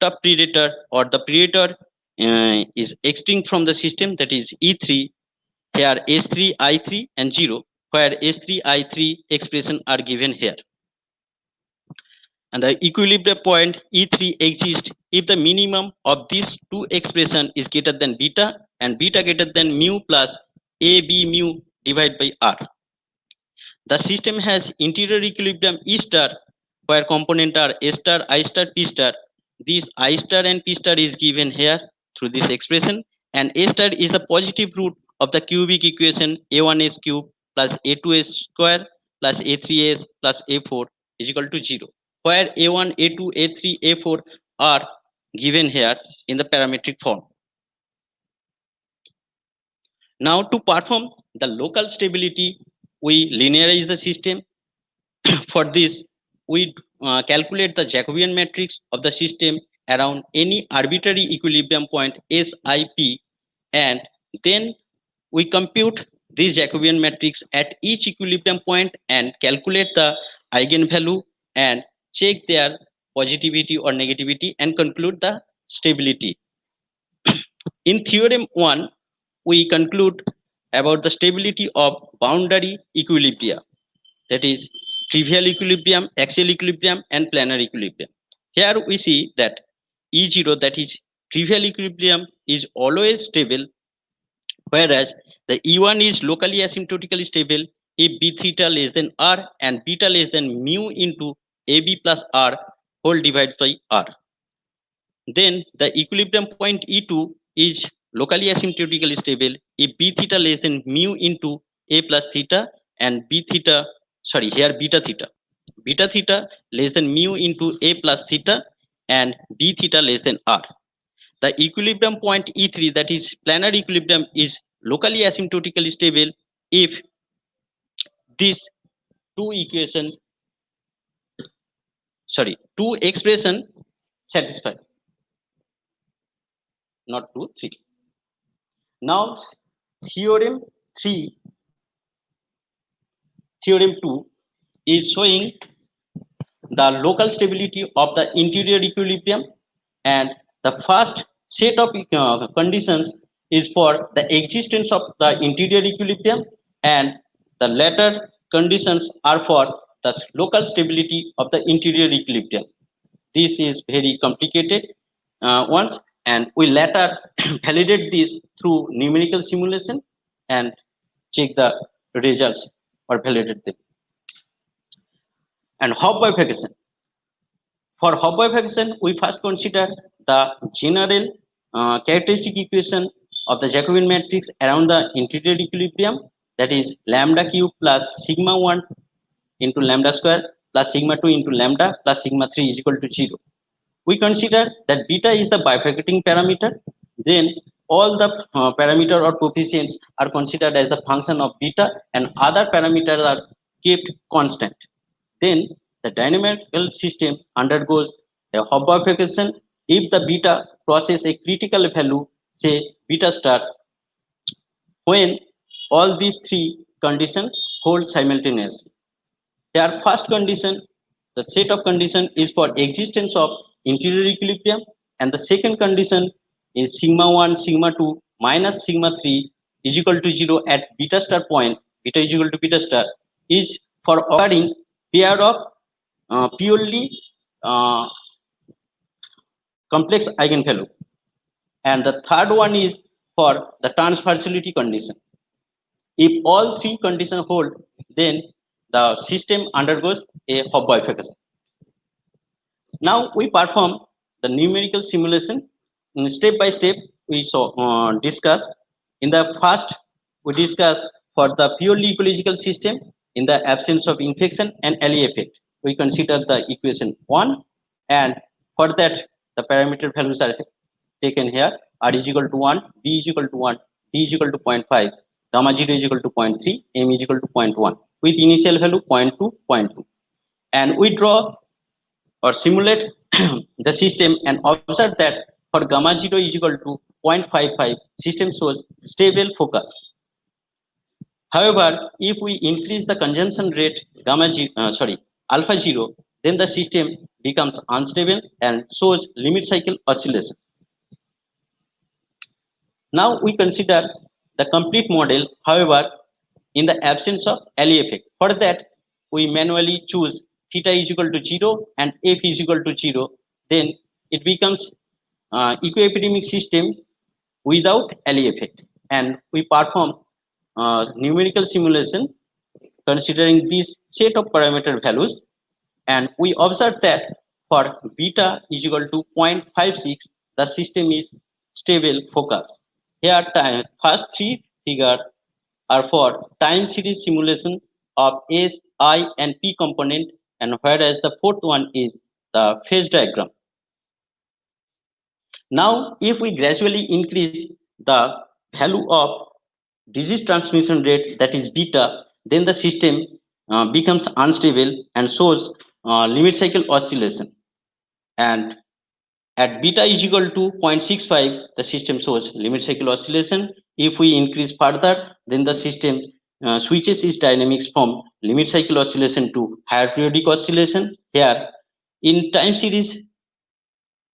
top predator or the predator is extinct from the system, that is E3. Here S3, I3 and 0, where S3, I3 expression are given here. And the equilibrium point E3 exists if the minimum of these two expression is greater than beta and beta greater than mu plus AB mu divided by R. The system has interior equilibrium E star where component are A star, I star, P star. This I star and P star is given here through this expression, and A star is the positive root of the cubic equation A1s cube plus A2s square plus A3s plus A4 is equal to 0, where A1, A2, A3, A4 are given here in the parametric form. Now to perform the local stability, we linearize the system. For this, we calculate the Jacobian matrix of the system around any arbitrary equilibrium point SIP, and then we compute this Jacobian matrix at each equilibrium point and calculate the eigenvalue and check their positivity or negativity and conclude the stability. In theorem 1, we conclude about the stability of boundary equilibria, that is trivial equilibrium, axial equilibrium, and planar equilibrium. Here we see that E0, that is trivial equilibrium, is always stable, whereas the E1 is locally asymptotically stable if B theta less than R and beta less than mu into AB plus R whole divided by R. Then the equilibrium point E2 is locally asymptotically stable if B theta less than mu into A plus theta and B theta, sorry, here beta theta less than mu into A plus theta and B theta less than R. The equilibrium point E3, that is planar equilibrium, is locally asymptotically stable if these two expression satisfy. Not 2, 3. Now, theorem 2 is showing the local stability of the interior equilibrium, and the first set of conditions is for the existence of the interior equilibrium, and the latter conditions are for the local stability of the interior equilibrium. This is very complicated once, and we later validate this through numerical simulation and check the results or validate them. And Hopf bifurcation. For Hopf bifurcation, we first consider the general characteristic equation of the Jacobian matrix around the interior equilibrium, that is lambda cube plus sigma 1 into lambda square plus sigma 2 into lambda plus sigma 3 is equal to 0. We consider that beta is the bifurcating parameter, then all the parameter or coefficients are considered as the function of beta and other parameters are kept constant. Then the dynamical system undergoes a Hopf bifurcation if the beta crosses a critical value, say beta star, when all these three conditions hold simultaneously. Their first condition, the set of condition, is for existence of interior equilibrium, and the second condition is sigma 1, sigma 2 minus sigma 3 is equal to 0 at beta star point, beta is equal to beta star, is for occurring pair of purely complex eigenvalue. And the third one is for the transversality condition. If all three conditions hold, then the system undergoes a Hopf bifurcation. Now we perform the numerical simulation. Step by step we discuss. In the first, we discuss for the purely ecological system in the absence of infection and alley effect. We consider the equation 1, and for that the parameter values are taken here. R is equal to 1, B is equal to 1, D is equal to 0.5, gamma 0 is equal to 0.3, M is equal to 0.1 with initial value 0.2, 0.2. And we draw or simulate the system and observe that for gamma 0 is equal to 0.55, system shows stable focus. However, if we increase the consumption rate alpha 0, then the system becomes unstable and shows limit cycle oscillation. Now we consider the complete model, however, in the absence of alley effect. For that, we manually choose theta is equal to 0 and f is equal to 0, then it becomes ecoepidemic system without LE effect. And we perform numerical simulation considering this set of parameter values, and we observe that for beta is equal to 0.56, the system is stable focus. Here, first three figures are for time series simulation of S, I, and P component, and whereas the fourth one is the phase diagram. Now, if we gradually increase the value of disease transmission rate, that is beta, then the system becomes unstable and shows limit cycle oscillation. And at beta is equal to 0.65, the system shows limit cycle oscillation. If we increase further, then the system switches its dynamics from limit cycle oscillation to higher periodic oscillation. Here, in time series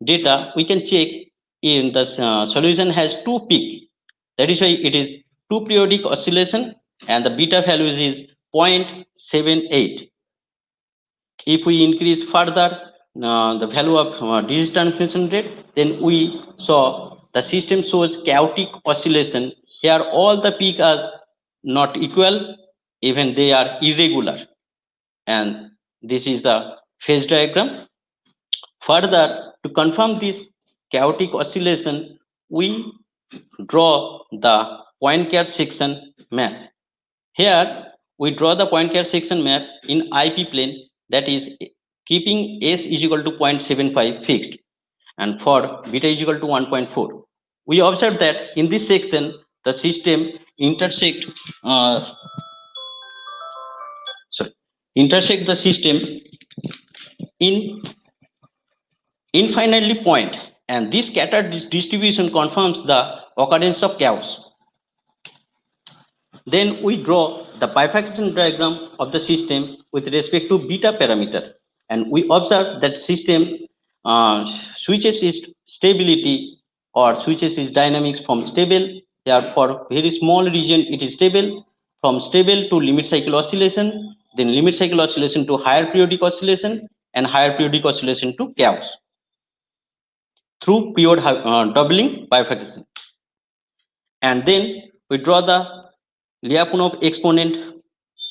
data, we can check in the solution has two peak. That is why it is two periodic oscillation, and the beta values is 0.78. If we increase further the value of disease transmission rate, then we saw the system shows chaotic oscillation. Here all the peak are not equal, even they are irregular, and this is the phase diagram. Further, to confirm this chaotic oscillation, we draw the point care section map. Here, we draw the point care section map in IP plane, that is keeping S is equal to 0.75 fixed, and for beta is equal to 1.4. We observe that in this section, the system intersect the system in infinitely point, and this scattered distribution confirms the occurrence of chaos. Then we draw the bifurcation diagram of the system with respect to beta parameter, and we observe that system switches its stability or switches its dynamics from stable. Here, for very small region, it is stable, from stable to limit cycle oscillation, then limit cycle oscillation to higher periodic oscillation, and higher periodic oscillation to chaos through period doubling bifurcation. And then we draw the Lyapunov exponent,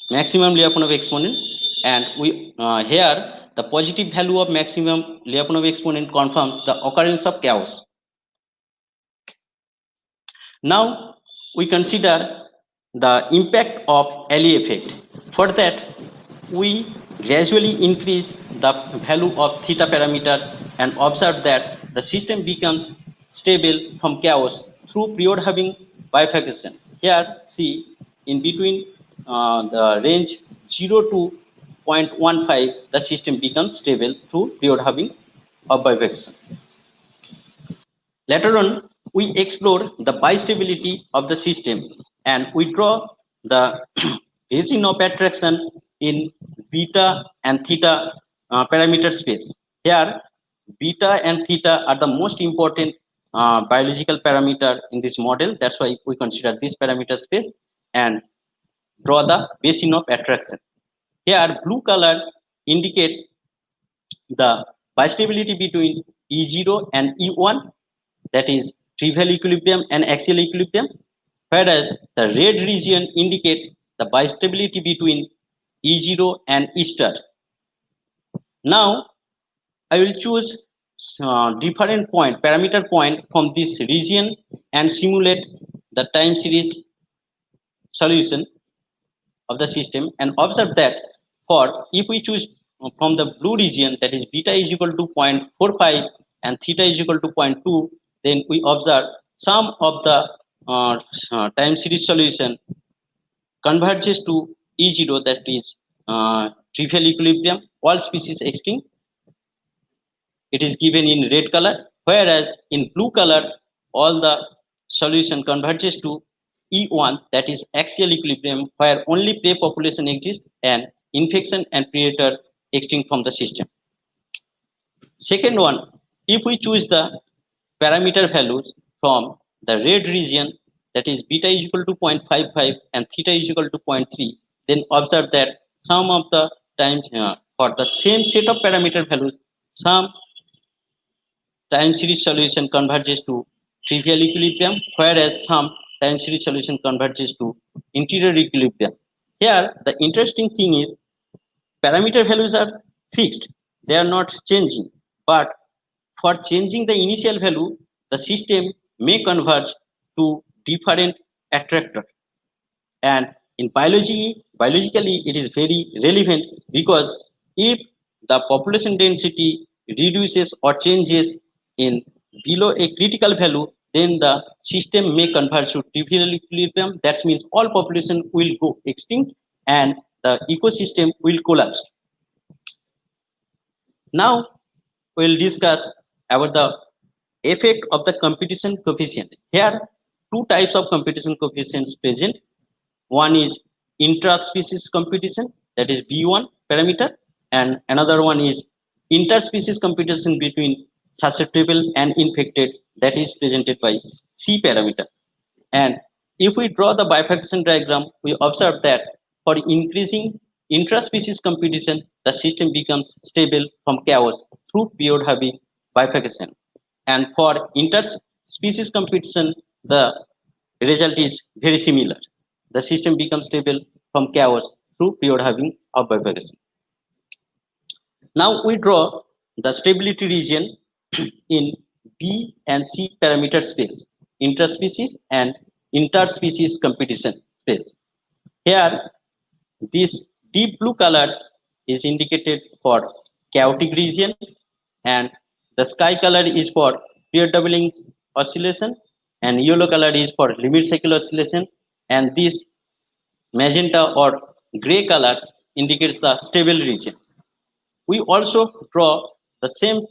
maximum Lyapunov exponent, and we here the positive value of maximum Lyapunov exponent confirms the occurrence of chaos. Now we consider the impact of LE effect. For that, we gradually increase the value of theta parameter and observe that the system becomes stable from chaos through period having bifurcation. Here, see, in between the range 0 to 0.15, the system becomes stable through period having of bifurcation. Later on, we explore the bistability of the system, and we draw the region of attraction in beta and theta parameter space. Here, beta and theta are the most important biological parameter in this model. That's why we consider this parameter space and draw the basin of attraction. Here, blue color indicates the bistability between E0 and E1, that is trivial equilibrium and axial equilibrium, whereas the red region indicates the bistability between E0 and E star. Now, I will choose different parameter point from this region and simulate the time series solution of the system, and observe that for if we choose from the blue region, that is beta is equal to 0.45 and theta is equal to 0.2, then we observe some of the time series solution converges to E0, that is trivial equilibrium, all species extinct. It is given in red color, whereas in blue color, all the solution converges to E1, that is axial equilibrium, where only prey population exists and infection and predator extinct from the system. Second one, if we choose the parameter values from the red region, that is beta is equal to 0.55 and theta is equal to 0.3, then observe that some of the For the same set of parameter values, some time series solution converges to trivial equilibrium, whereas some time series solution converges to interior equilibrium. Here, the interesting thing is parameter values are fixed, they are not changing. But for changing the initial value, the system may converge to different attractor. And in biologically, it is very relevant because if the population density reduces or changes in below a critical value, then the system may converge to trivial equilibrium. That means all population will go extinct and the ecosystem will collapse. Now we'll discuss about the effect of the competition coefficient. Here, two types of competition coefficients present. One is intra-species competition, that is B1 parameter, and another one is interspecies competition between susceptible and infected, that is presented by C parameter. And if we draw the bifurcation diagram, we observe that for increasing intra-species competition, the system becomes stable from chaos through period having bifurcation. And for interspecies competition, the result is very similar. The system becomes stable from chaos through period having of bifurcation. Now we draw the stability region in B and C parameter space, interspecies and interspecies competition space. Here, this deep blue color is indicated for chaotic region, and the sky color is for period doubling oscillation, and yellow color is for limit cycle oscillation, and this magenta or gray color indicates the stable region. We also draw the same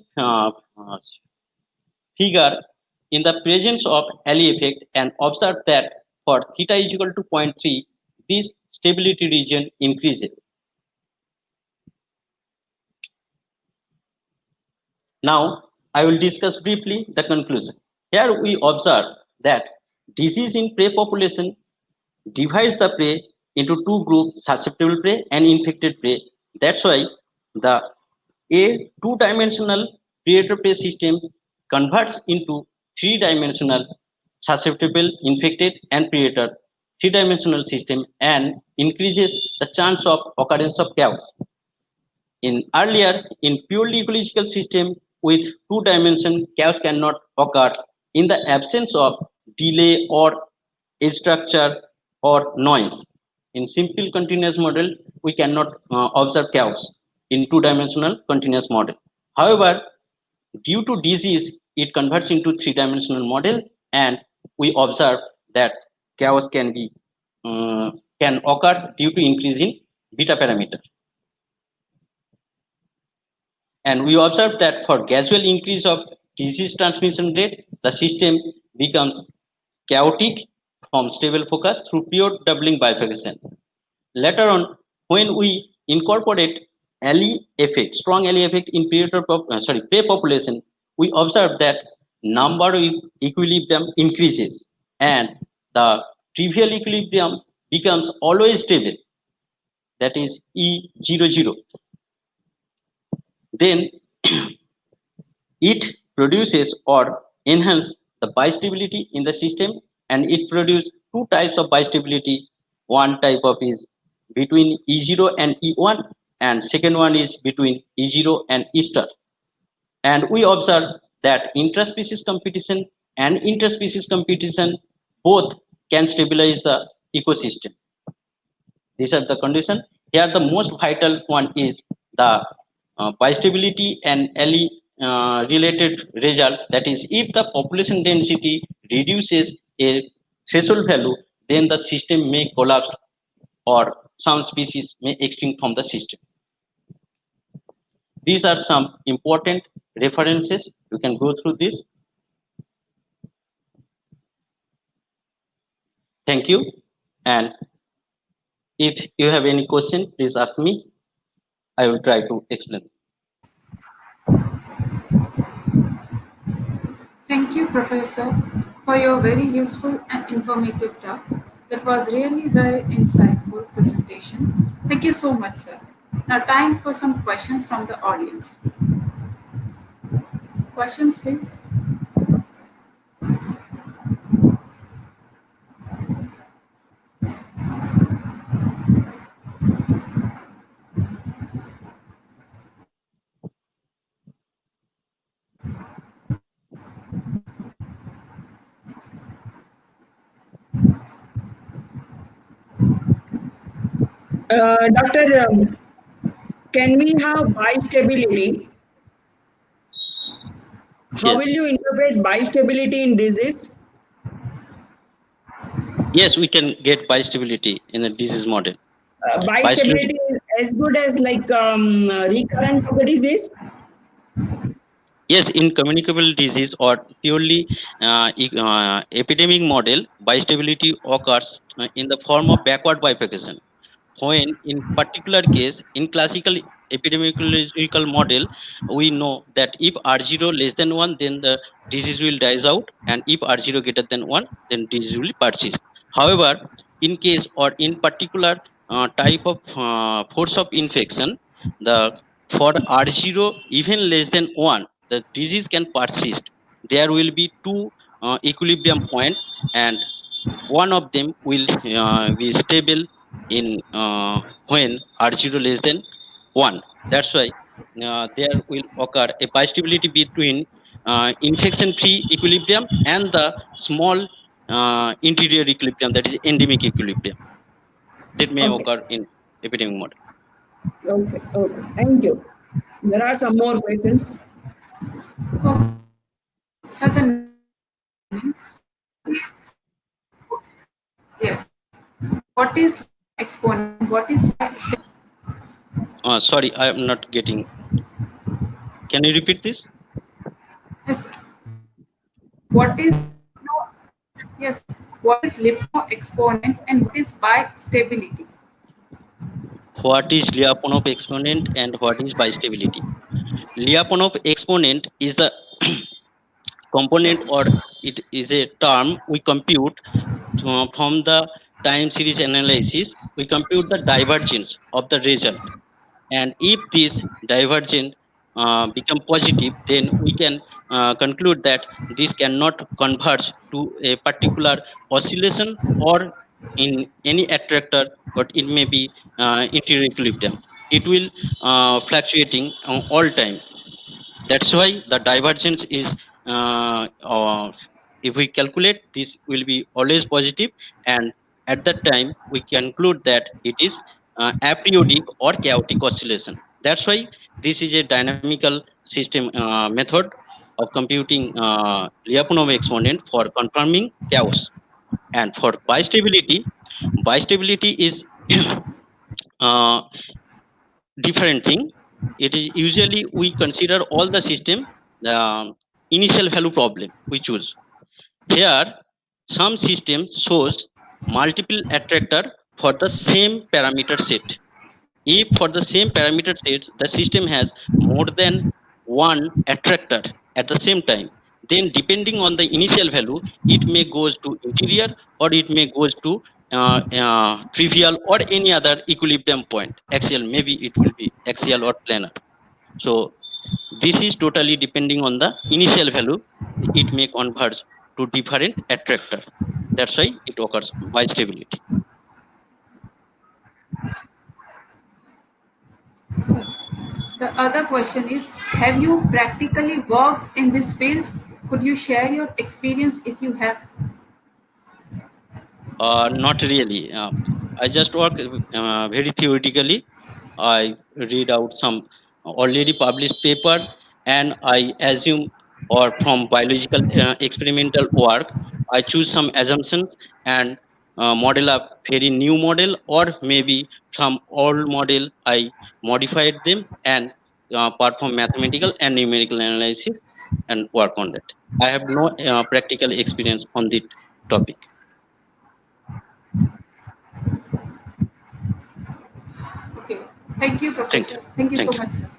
figure in the presence of alley effect and observe that for theta is equal to 0.3, this stability region increases. Now, I will discuss briefly the conclusion. Here we observe that disease in prey population divides the prey into two groups, susceptible prey and infected prey. That's why the a two-dimensional predator-prey system converts into three-dimensional susceptible, infected, and predator three-dimensional system and increases the chance of occurrence of chaos. In earlier, in purely ecological system with two dimension, chaos cannot occur in the absence of delay or structure or noise. In simple continuous model, we cannot observe chaos in two-dimensional continuous model. However, due to disease, it converts into three-dimensional model, and we observe that chaos can occur due to increase in beta parameter. And we observe that for gradual increase of disease transmission rate, the system becomes chaotic from stable focus through pure doubling bifurcation. Later on, when we incorporate alley effect, strong alley effect in prey population, we observe that number of equilibrium increases and the trivial equilibrium becomes always stable, that is E00. Then it produces or enhances the bistability in the system, and it produces two types of bistability. One type of is between E0 and E1, and second one is between E0 and E star. And we observe that interspecies competition and interspecies competition both can stabilize the ecosystem. These are the conditions. Here, the most vital one is the bistability and alley related result. That is, if the population density reduces a threshold value, then the system may collapse or some species may extinct from the system. These are some important references. You can go through this. Thank you. And if you have any question, please ask me. I will try to explain. Thank you, Professor, for your very useful and informative talk. That was really very insightful presentation. Thank you so much, sir. Now time for some questions from the audience. Questions, please. Doctor, can we have bistability? How will Yes. you interpret bistability in disease? Yes, we can get bistability in a disease model. Bistability, Bistability is as good as like recurrence of the disease? yes, in communicable disease or purely epidemic model, bistability occurs in the form of backward bifurcation. When in particular case, in classical epidemiological model, we know that if R0 less than 1, then the disease will dies out, and if R0 greater than 1, then disease will persist. However, in case or in particular type of force of infection, the for R0 even less than 1, the disease can persist. There will be two equilibrium point, and one of them will be stable in when R0 less than 1. That's why there will occur a bistability between infection free equilibrium and the small interior equilibrium, that is endemic equilibrium, that may Okay, occur in epidemic model. okay, okay. Thank you. There are some more questions. Okay. So the next is, yes. What is exponent? What is Sorry, I am not getting. Can you repeat this? yes. What is yes? What is Lipno exponent and what is bistability? What is Lyapunov exponent and what is bistability? Lyapunov exponent is the component, Yes. or it is a term we compute from the time series analysis. We compute the divergence of the result, and if this divergence become positive, then we can conclude that this cannot converge to a particular oscillation or in any attractor, but it may be interior equilibrium. It will fluctuating all time. That's why the divergence is if we calculate, this will be always positive, and at that time we conclude that it is aperiodic or chaotic oscillation. That's why this is a dynamical system method of computing Lyapunov exponent for confirming chaos. And for bistability is uh, different thing. It is usually we consider all the system initial value problem we choose. Here, some system shows multiple attractor for the same parameter set. If for the same parameter set the system has more than one attractor at the same time, then depending on the initial value, it may goes to interior or it may goes to trivial or any other equilibrium point. Axial, maybe it will be axial or planar. So this is totally depending on the initial value. It may converge to different attractor. That's why it occurs by stability. So the other question is, have you practically worked in this field? Could you share your experience if you have? Not really. I just work very theoretically. I read out some already published paper, and I assume, or from biological experimental work, I choose some assumptions and model a very new model, or maybe from old model I modified them and perform mathematical and numerical analysis and work on that. I have no practical experience on this topic. Okay. Thank you, Thank you. Professor. Thank you so Thank you. much, sir.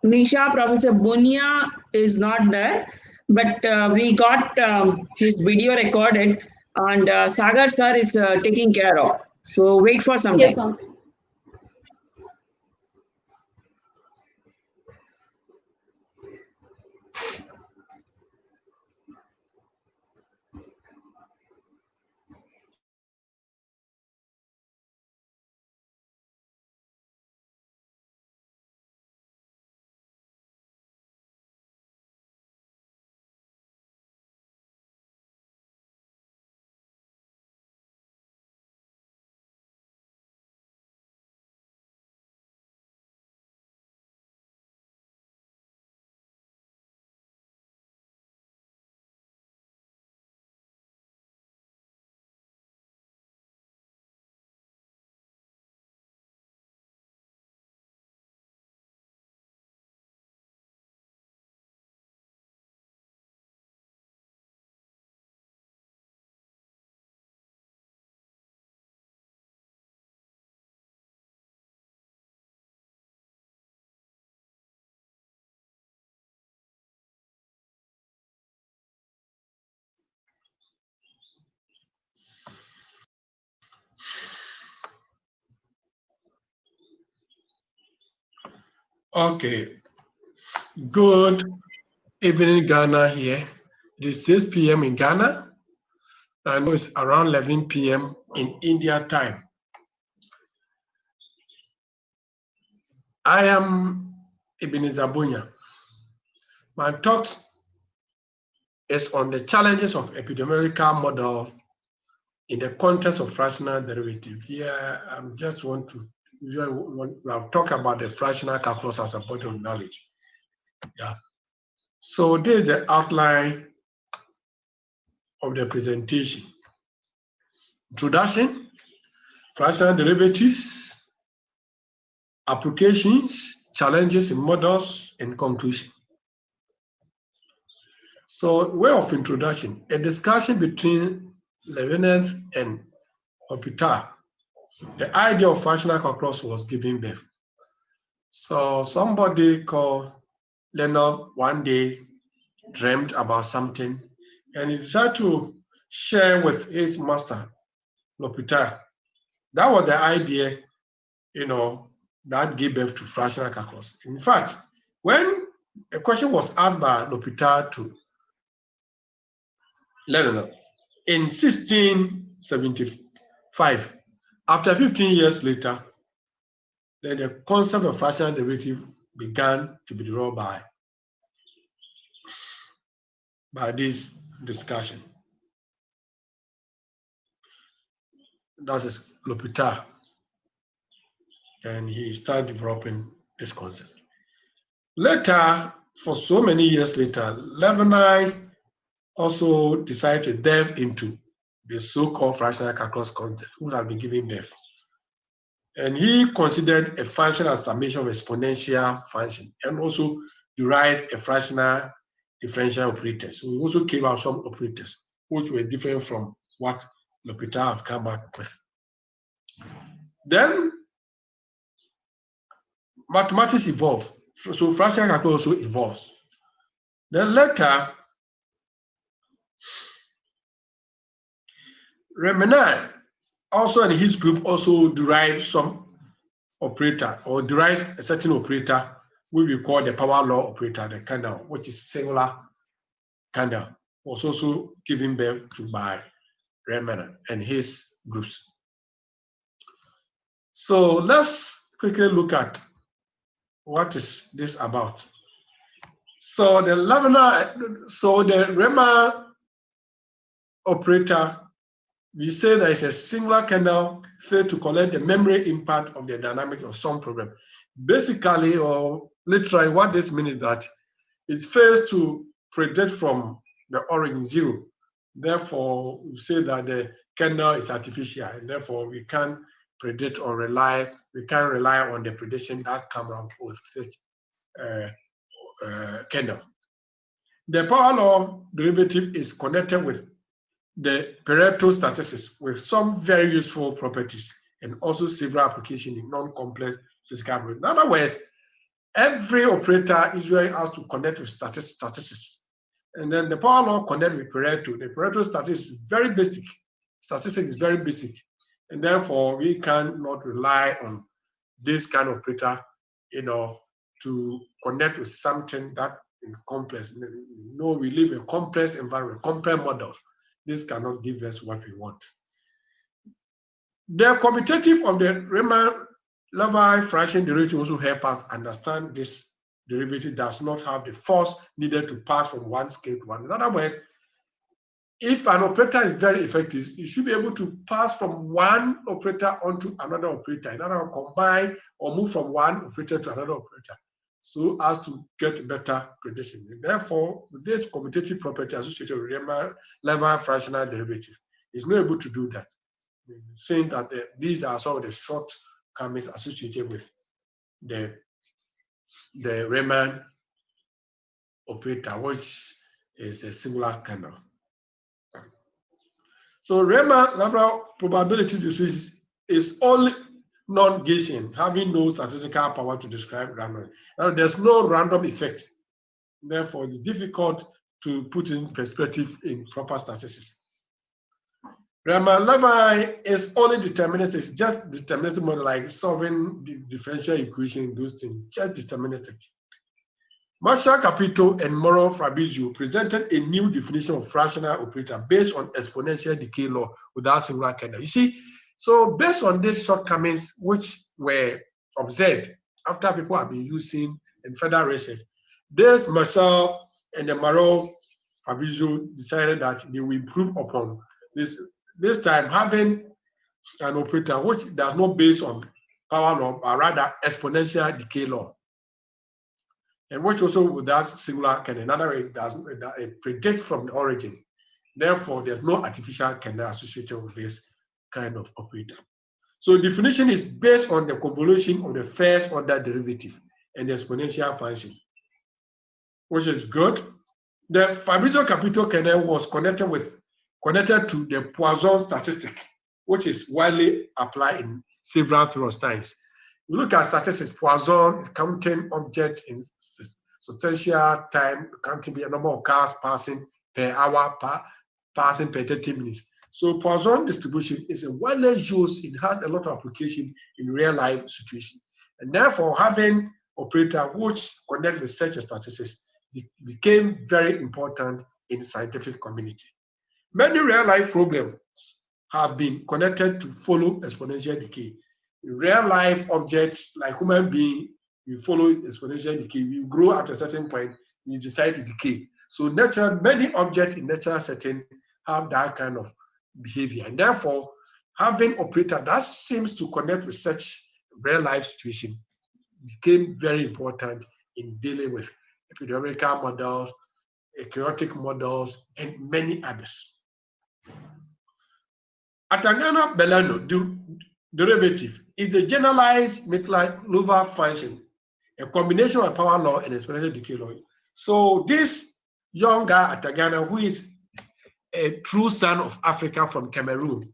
Nisha, Professor Bunia is not there, but we got his video recorded, and Sagar sir is taking care of. So wait for some Yes, time. ma'am. Okay, good evening, Ghana here. It is 6 p.m. in Ghana. I know it's around 11 p.m. in India time. I am Ebenezer Bunya. My talk is on the challenges of epidemiological model in the context of fractional derivative. Here, I just want to talk about the fractional calculus as a body of knowledge. Yeah. So this is the outline of the presentation. Introduction, fractional derivatives, applications, challenges in models, and conclusion. So, way of introduction, a discussion between Levinas and Hopital. The idea of fractional calculus was given birth. So somebody called Leonard one day dreamed about something and he decided to share with his master, L'Hopital. That was the idea, that gave birth to fractional calculus. In fact, when a question was asked by L'Hopital to Leonard in 1675, after 15 years later, then the concept of fractional derivative began to be developed by this discussion. That is L'Hopital. And he started developing this concept. Later, for so many years later, Levinas also decided to delve into the so-called fractional calculus concept, which has been given birth. And he considered a function as summation of exponential function and also derived a fractional differential operator. So he also came out with some operators which were different from what L'Hopital has come up with. Then mathematics evolved. So fractional calculus also evolves. Then later, Remenai also and his group also derived some operator or derives a certain operator which we call the power law operator, the kernel, which is singular kernel, was also given birth to by Remenai and his groups. So let's quickly look at what is this about. So the Remenai operator, we say that it's a singular kernel failed to collect the memory impact of the dynamic of some program. Basically, or literally, what this means is that it fails to predict from the origin 0. Therefore, we say that the kernel is artificial, and therefore we can't predict or rely on the prediction that comes out with such kernel. The power law derivative is connected with the Pareto statistics with some very useful properties and also several applications in non-complex physical problem. In other words, every operator usually has to connect with statistics. And then the power law connect with Pareto. The Pareto statistics is very basic. Statistics is very basic. And therefore, we cannot rely on this kind of operator, to connect with something that is complex. No, we live in a complex environment, complex models. This cannot give us what we want. The commutative of the Riemann-Levi fraction derivative also help us understand this derivative does not have the force needed to pass from one scale to one. In other words, if an operator is very effective, you should be able to pass from one operator onto another operator, in other words, combine or move from one operator to another operator, so as to get better prediction. And therefore, this commutative property associated with Riemann-Levi fractional derivative is not able to do that, saying that these are some of the shortcomings associated with the Riemann operator, which is a singular kernel. So Riemann-Levi probability distribution is only non-Gaussian, having no statistical power to describe random. Now, there's no random effect. Therefore, it's difficult to put in perspective in proper statistics. Riemann-Levi is only deterministic, just deterministic model, like solving the differential equation, those things, just deterministic. Marshall Capito and Moro Fabrizio presented a new definition of fractional operator based on exponential decay law without singular kernel. You see, so based on these shortcomings which were observed after people have been using in further research, this Marshall and the Moro Fabrizio decided that they will improve upon this time, having an operator which does not base on power law, but rather exponential decay law, and which also without singular kernel. In other words, it predicts from the origin. Therefore, there's no artificial kernel associated with this kind of operator. So definition is based on the convolution of the first order derivative and the exponential function, which is good. The Fabrizio Capito kernel was connected to the Poisson statistic, which is widely applied in several fields times. You look at statistics, Poisson is counting objects in substantial time, counting the number of cars passing per hour, passing per 30 minutes. So Poisson distribution is a widely used, it has a lot of application in real life situation. And therefore, having operator which connect with such statistics became very important in the scientific community. Many real life problems have been connected to follow exponential decay. In real life objects like human being, you follow exponential decay. You grow at a certain point, you decide to decay. So many objects in natural setting have that kind of behavior. And therefore, having operator that seems to connect with such real life situation became very important in dealing with epidemiological models, chaotic models, and many others. Atangana-Belano derivative is a generalized Mittler-Looper function, a combination of power law and exponential decay law. So this young guy Atangana, who is a true son of Africa from Cameroon,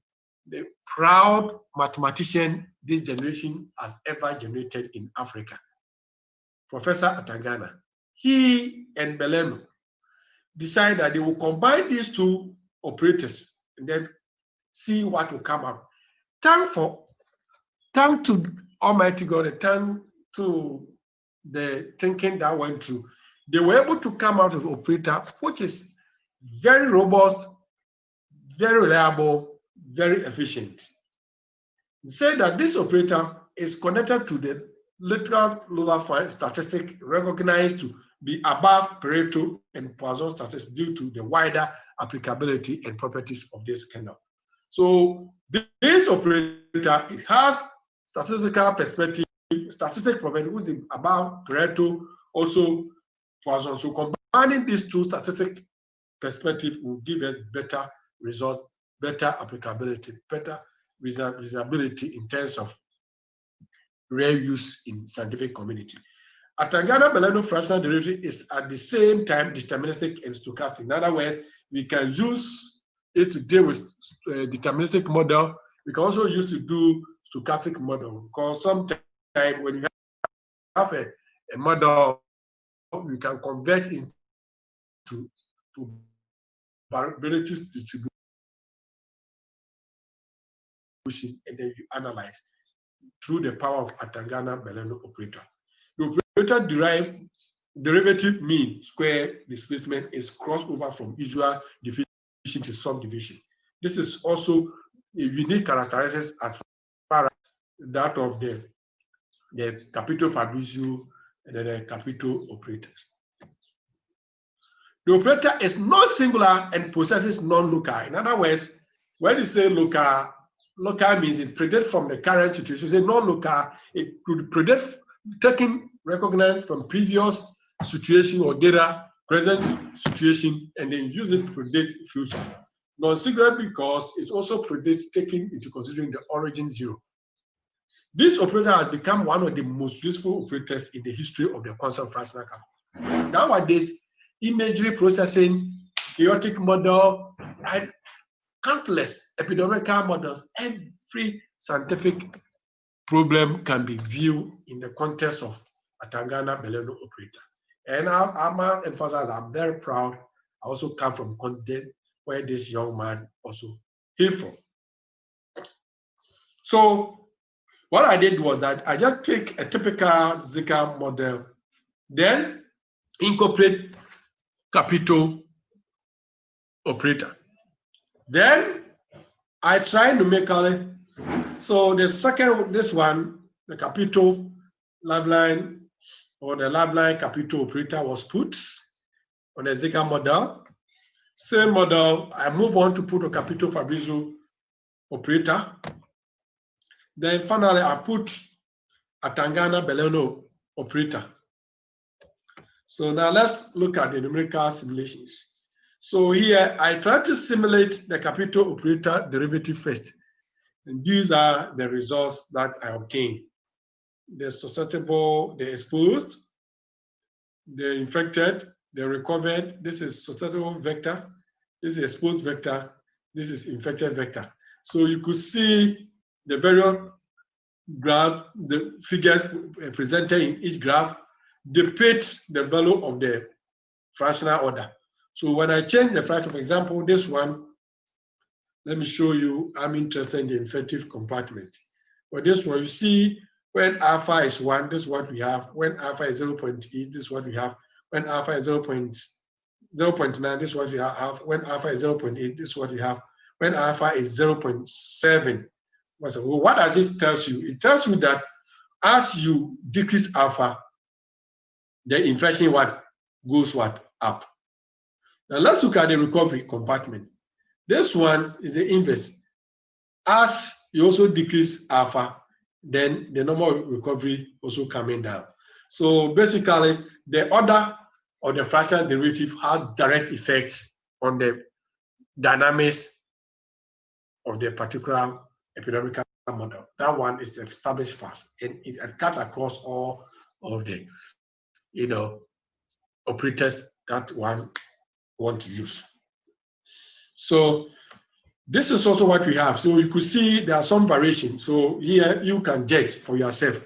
the proud mathematician this generation has ever generated in Africa, Professor Atangana, he and Beleno decided that they will combine these two operators and then see what will come up. Thank to Almighty God, and thank to the thinking that went through, they were able to come out with an operator which is very robust, very reliable, very efficient. They say that this operator is connected to the literal Lola statistic recognized to be above Pareto and Poisson statistics due to the wider applicability and properties of this kernel. So this operator, it has statistical perspective, statistic property which is above Pareto, also Poisson. So combining these two statistic perspective will give us better results, better applicability, better usability in terms of real use in scientific community. Atangana-Beleno fractional derivative is at the same time deterministic and stochastic. In other words, we can use it to deal with deterministic model. We can also use to do stochastic model, because sometimes when you have a a model you can convert into probability distribution, and then you analyze through the power of Atangana-Beleno operator. The operator derivative mean square displacement is crossover from usual division to subdivision. This is also a unique characteristic as far as that of the capital Fabrizio and the capital operators. The operator is non-singular and possesses non-local. In other words, when you say local, local means it predicts from the current situation. Say non-local, it could predict taking recognized from previous situation or data, present situation, and then use it to predict future. Non-singular because it also predicts taking into considering the origin zero. This operator has become one of the most useful operators in the history of the quantum fractional calculus. Nowadays, imagery processing, chaotic model, and countless epidemiological models, every scientific problem can be viewed in the context of Atangana-Beleno operator. And I must emphasize, I'm very proud. I also come from content where this young man also came from. So what I did was that I just pick a typical Zika model, then incorporate capital operator. Then I try numerically. So the second, this one, the capital lifeline or the lifeline capital operator was put on the Zika model. Same model, I move on to put a capital Fabrizio operator. Then finally, I put a Atangana-Beleno operator. So now let's look at the numerical simulations. So here I try to simulate the capital operator derivative first. And these are the results that I obtained. The susceptible, the exposed, the infected, the recovered. This is susceptible vector. This is exposed vector. This is infected vector. So you could see the various graphs, the figures presented in each graph depicts the value of the fractional order. So when I change the fraction, for example, this one, let me show you, I'm interested in the infective compartment. For this one, you see when alpha is 1, this is what we have. When alpha is 0.8, this is what we have. When alpha is 0.9, this is what we have. When alpha is 0.8, this is what we have. When alpha is 0.7. Well, what does it tell you? It tells you that as you decrease alpha, the infection goes up. Now let's look at the recovery compartment. This one is the inverse. As you also decrease alpha, then the normal recovery also coming down. So basically, the order of the fractional derivative has direct effects on the dynamics of the particular epidemiological model. That one is established fast, and it cuts across all of the operators that one want to use. So this is also what we have. So you could see there are some variations. So here you can judge for yourself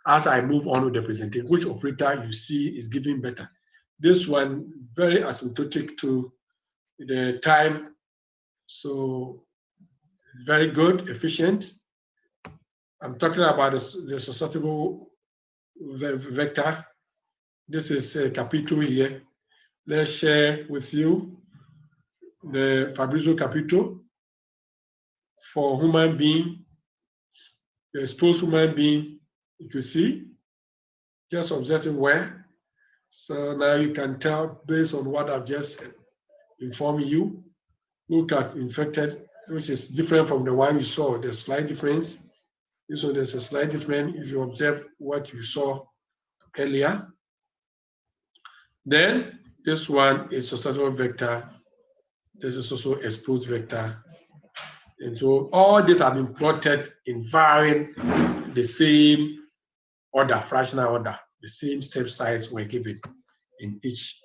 as I move on with the presentation, which operator you see is giving better. This one, very asymptotic to the time. So very good, efficient. I'm talking about the susceptible vector. This is a capital here. Let's share with you the Fabrizio capital for human being, the exposed human being. You can see, just observing where. So now you can tell based on what I've just informed you. Look at infected, which is different from the one you saw. There's slight difference. So there's a slight difference if you observe what you saw earlier. Then this one is susceptible vector. This is also exposed vector. And so all these have been plotted in varying the same order, fractional order. The same step size were given in each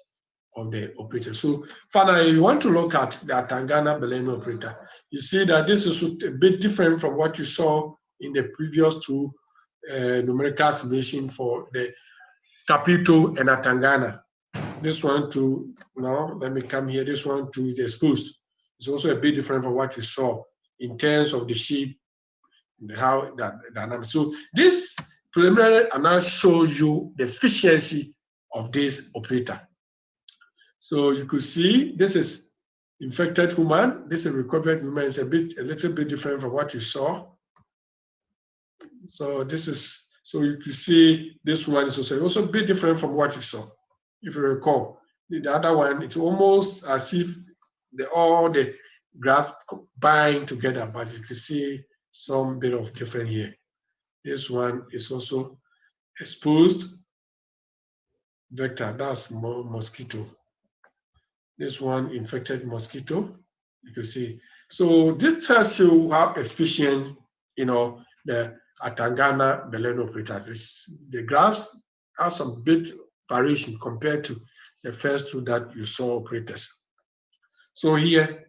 of the operators. So finally, you want to look at the Atangana-Beleno operator. You see that this is a bit different from what you saw in the previous two numerical simulation for the Capito and Atangana. This one too, no, let me come here. This one too is exposed. It's also a bit different from what you saw in terms of the shape, how that dynamic. So this preliminary analysis shows you the efficiency of this operator. So you could see this is infected human. This is recovered human. It's a little bit different from what you saw. So this is, so you can see this one is also a bit different from what you saw. If you recall, the other one, it's almost as if all the graphs bind together, but you can see some bit of different here. This one is also exposed vector, that's mosquito. This one infected mosquito, you can see. So this tells you how efficient, the Atangana Beleno operators. The graphs have some big variation compared to the first two that you saw operators. So here,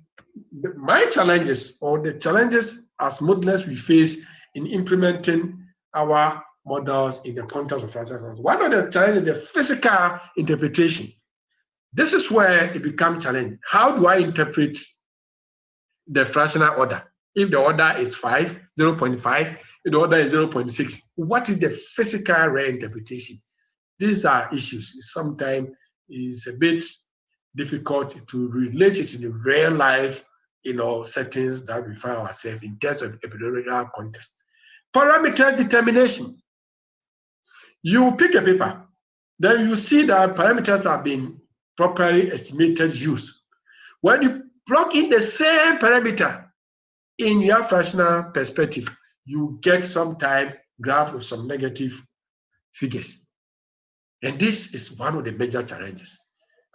my challenges, or the challenges as modelers we face in implementing our models in the context of fractional. One of the challenges is the physical interpretation. This is where it becomes challenging. How do I interpret the fractional order? If the order is 5, 0.5, if the order is 0.6, what is the physical reinterpretation? These are issues. Sometimes it's a bit difficult to relate it in the real life, settings that we find ourselves in terms of epidemiological context. Parameter determination. You pick a paper, then you see that parameters have been properly estimated use. When you plug in the same parameter in your fractional perspective, you get sometimes graph with some negative figures. And this is one of the major challenges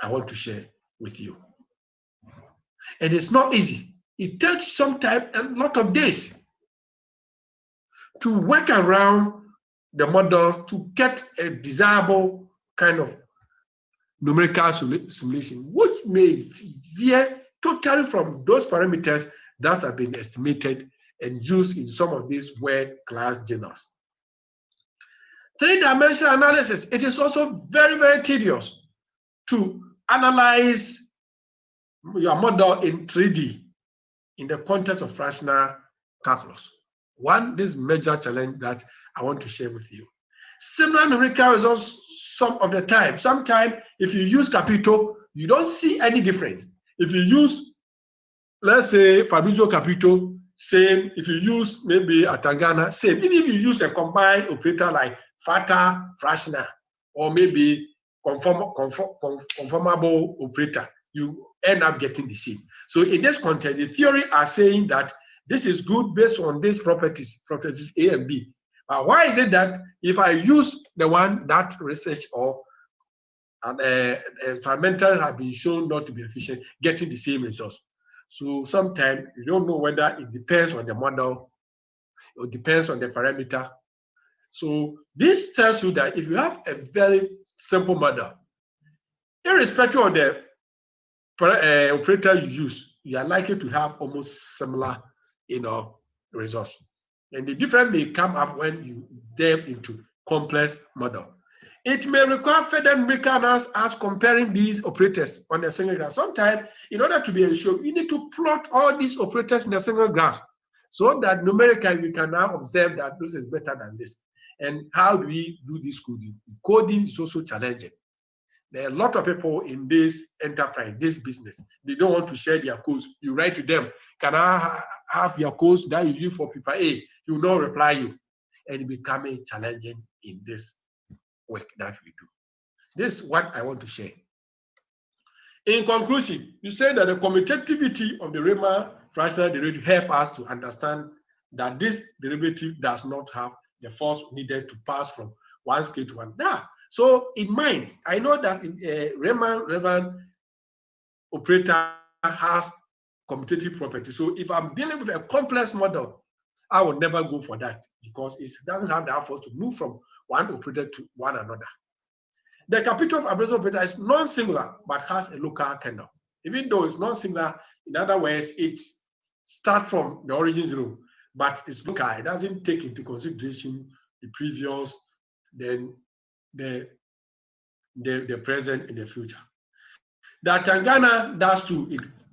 I want to share with you. And it's not easy. It takes sometimes a lot of days to work around the models to get a desirable kind of numerical simulation, which may veer totally from those parameters that have been estimated and used in some of these world-class journals. Three-dimensional analysis, it is also very, very tedious to analyze your model in 3D in the context of fractional calculus. This major challenge that I want to share with you. Similar numerical results some of the time. Sometimes if you use Capito, you don't see any difference. If you use, let's say, Fabrizio Capito, same. If you use maybe Atangana, same. Even if you use a combined operator like Fata fractional or maybe conformable operator, you end up getting the same. So in this context, the theory are saying that this is good based on these properties A and B. Why is it that if I use the one that research or experimental have been shown not to be efficient, getting the same results? So sometimes you don't know whether it depends on the model or depends on the parameter. So this tells you that if you have a very simple model, irrespective of the operator you use, you are likely to have almost similar, results. And the difference may come up when you delve into complex model. It may require further numerical analysis as comparing these operators on a single graph. Sometimes, in order to be ensured, you need to plot all these operators in a single graph so that numerically we can now observe that this is better than this. And how do we do this coding? Coding is also challenging. There are a lot of people in this enterprise, this business. They don't want to share their codes. You write to them, can I have your codes that you use for paper A? He will not reply you. And it becoming challenging in this work that we do. This is what I want to share. In conclusion, you say that the commutativity of the Riemann fractional derivative help us to understand that this derivative does not have the force needed to pass from one scale to one. Now, so in mind, I know that Riemann operator has commutative property. So if I'm dealing with a complex model, I will never go for that because it doesn't have the force to move from one operator to one another. The capital of Fabrizio operator is non-singular but has a local kernel. Even though it's non-singular, in other words, it starts from the origin zero, but it's local. It doesn't take into consideration the previous, then the the present and the future. That Tangana does too.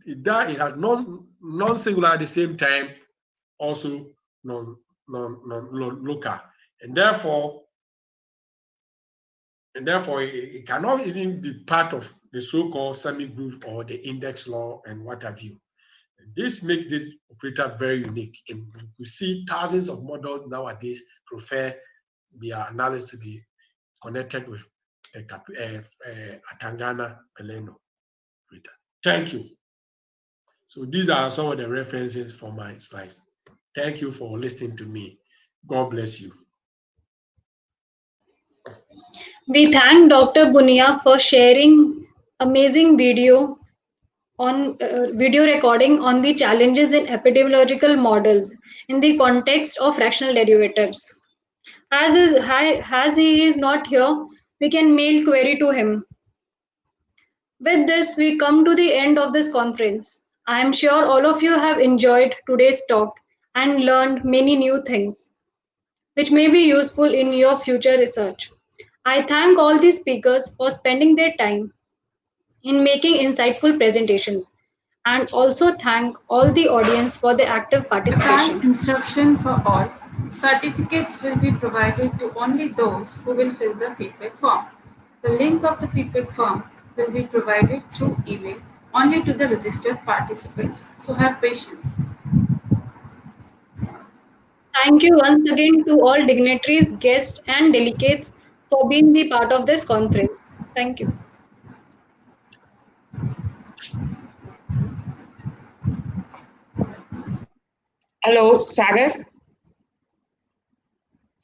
It has non-singular at the same time, also non-local, and therefore it cannot even be part of the so-called semi-group or the index law and what have you. And this makes this operator very unique. And we see thousands of models nowadays prefer their analysis to be connected with a Tangana Peleno operator. Thank you. So these are some of the references for my slides. Thank you for listening to me. God bless you. We thank Dr. Bunia for sharing amazing video on video recording on the challenges in epidemiological models in the context of fractional derivatives. As he is not here, we can mail query to him. With this, we come to the end of this conference. I am sure all of you have enjoyed today's talk and learned many new things, which may be useful in your future research. I thank all the speakers for spending their time in making insightful presentations, and also thank all the audience for the active Time participation. instruction for all. Certificates will be provided to only those who will fill the feedback form. The link of the feedback form will be provided through email only to the registered participants. So have patience. Thank you once again to all dignitaries, guests, and delegates for being the part of this conference. Thank you. Hello, Sagar.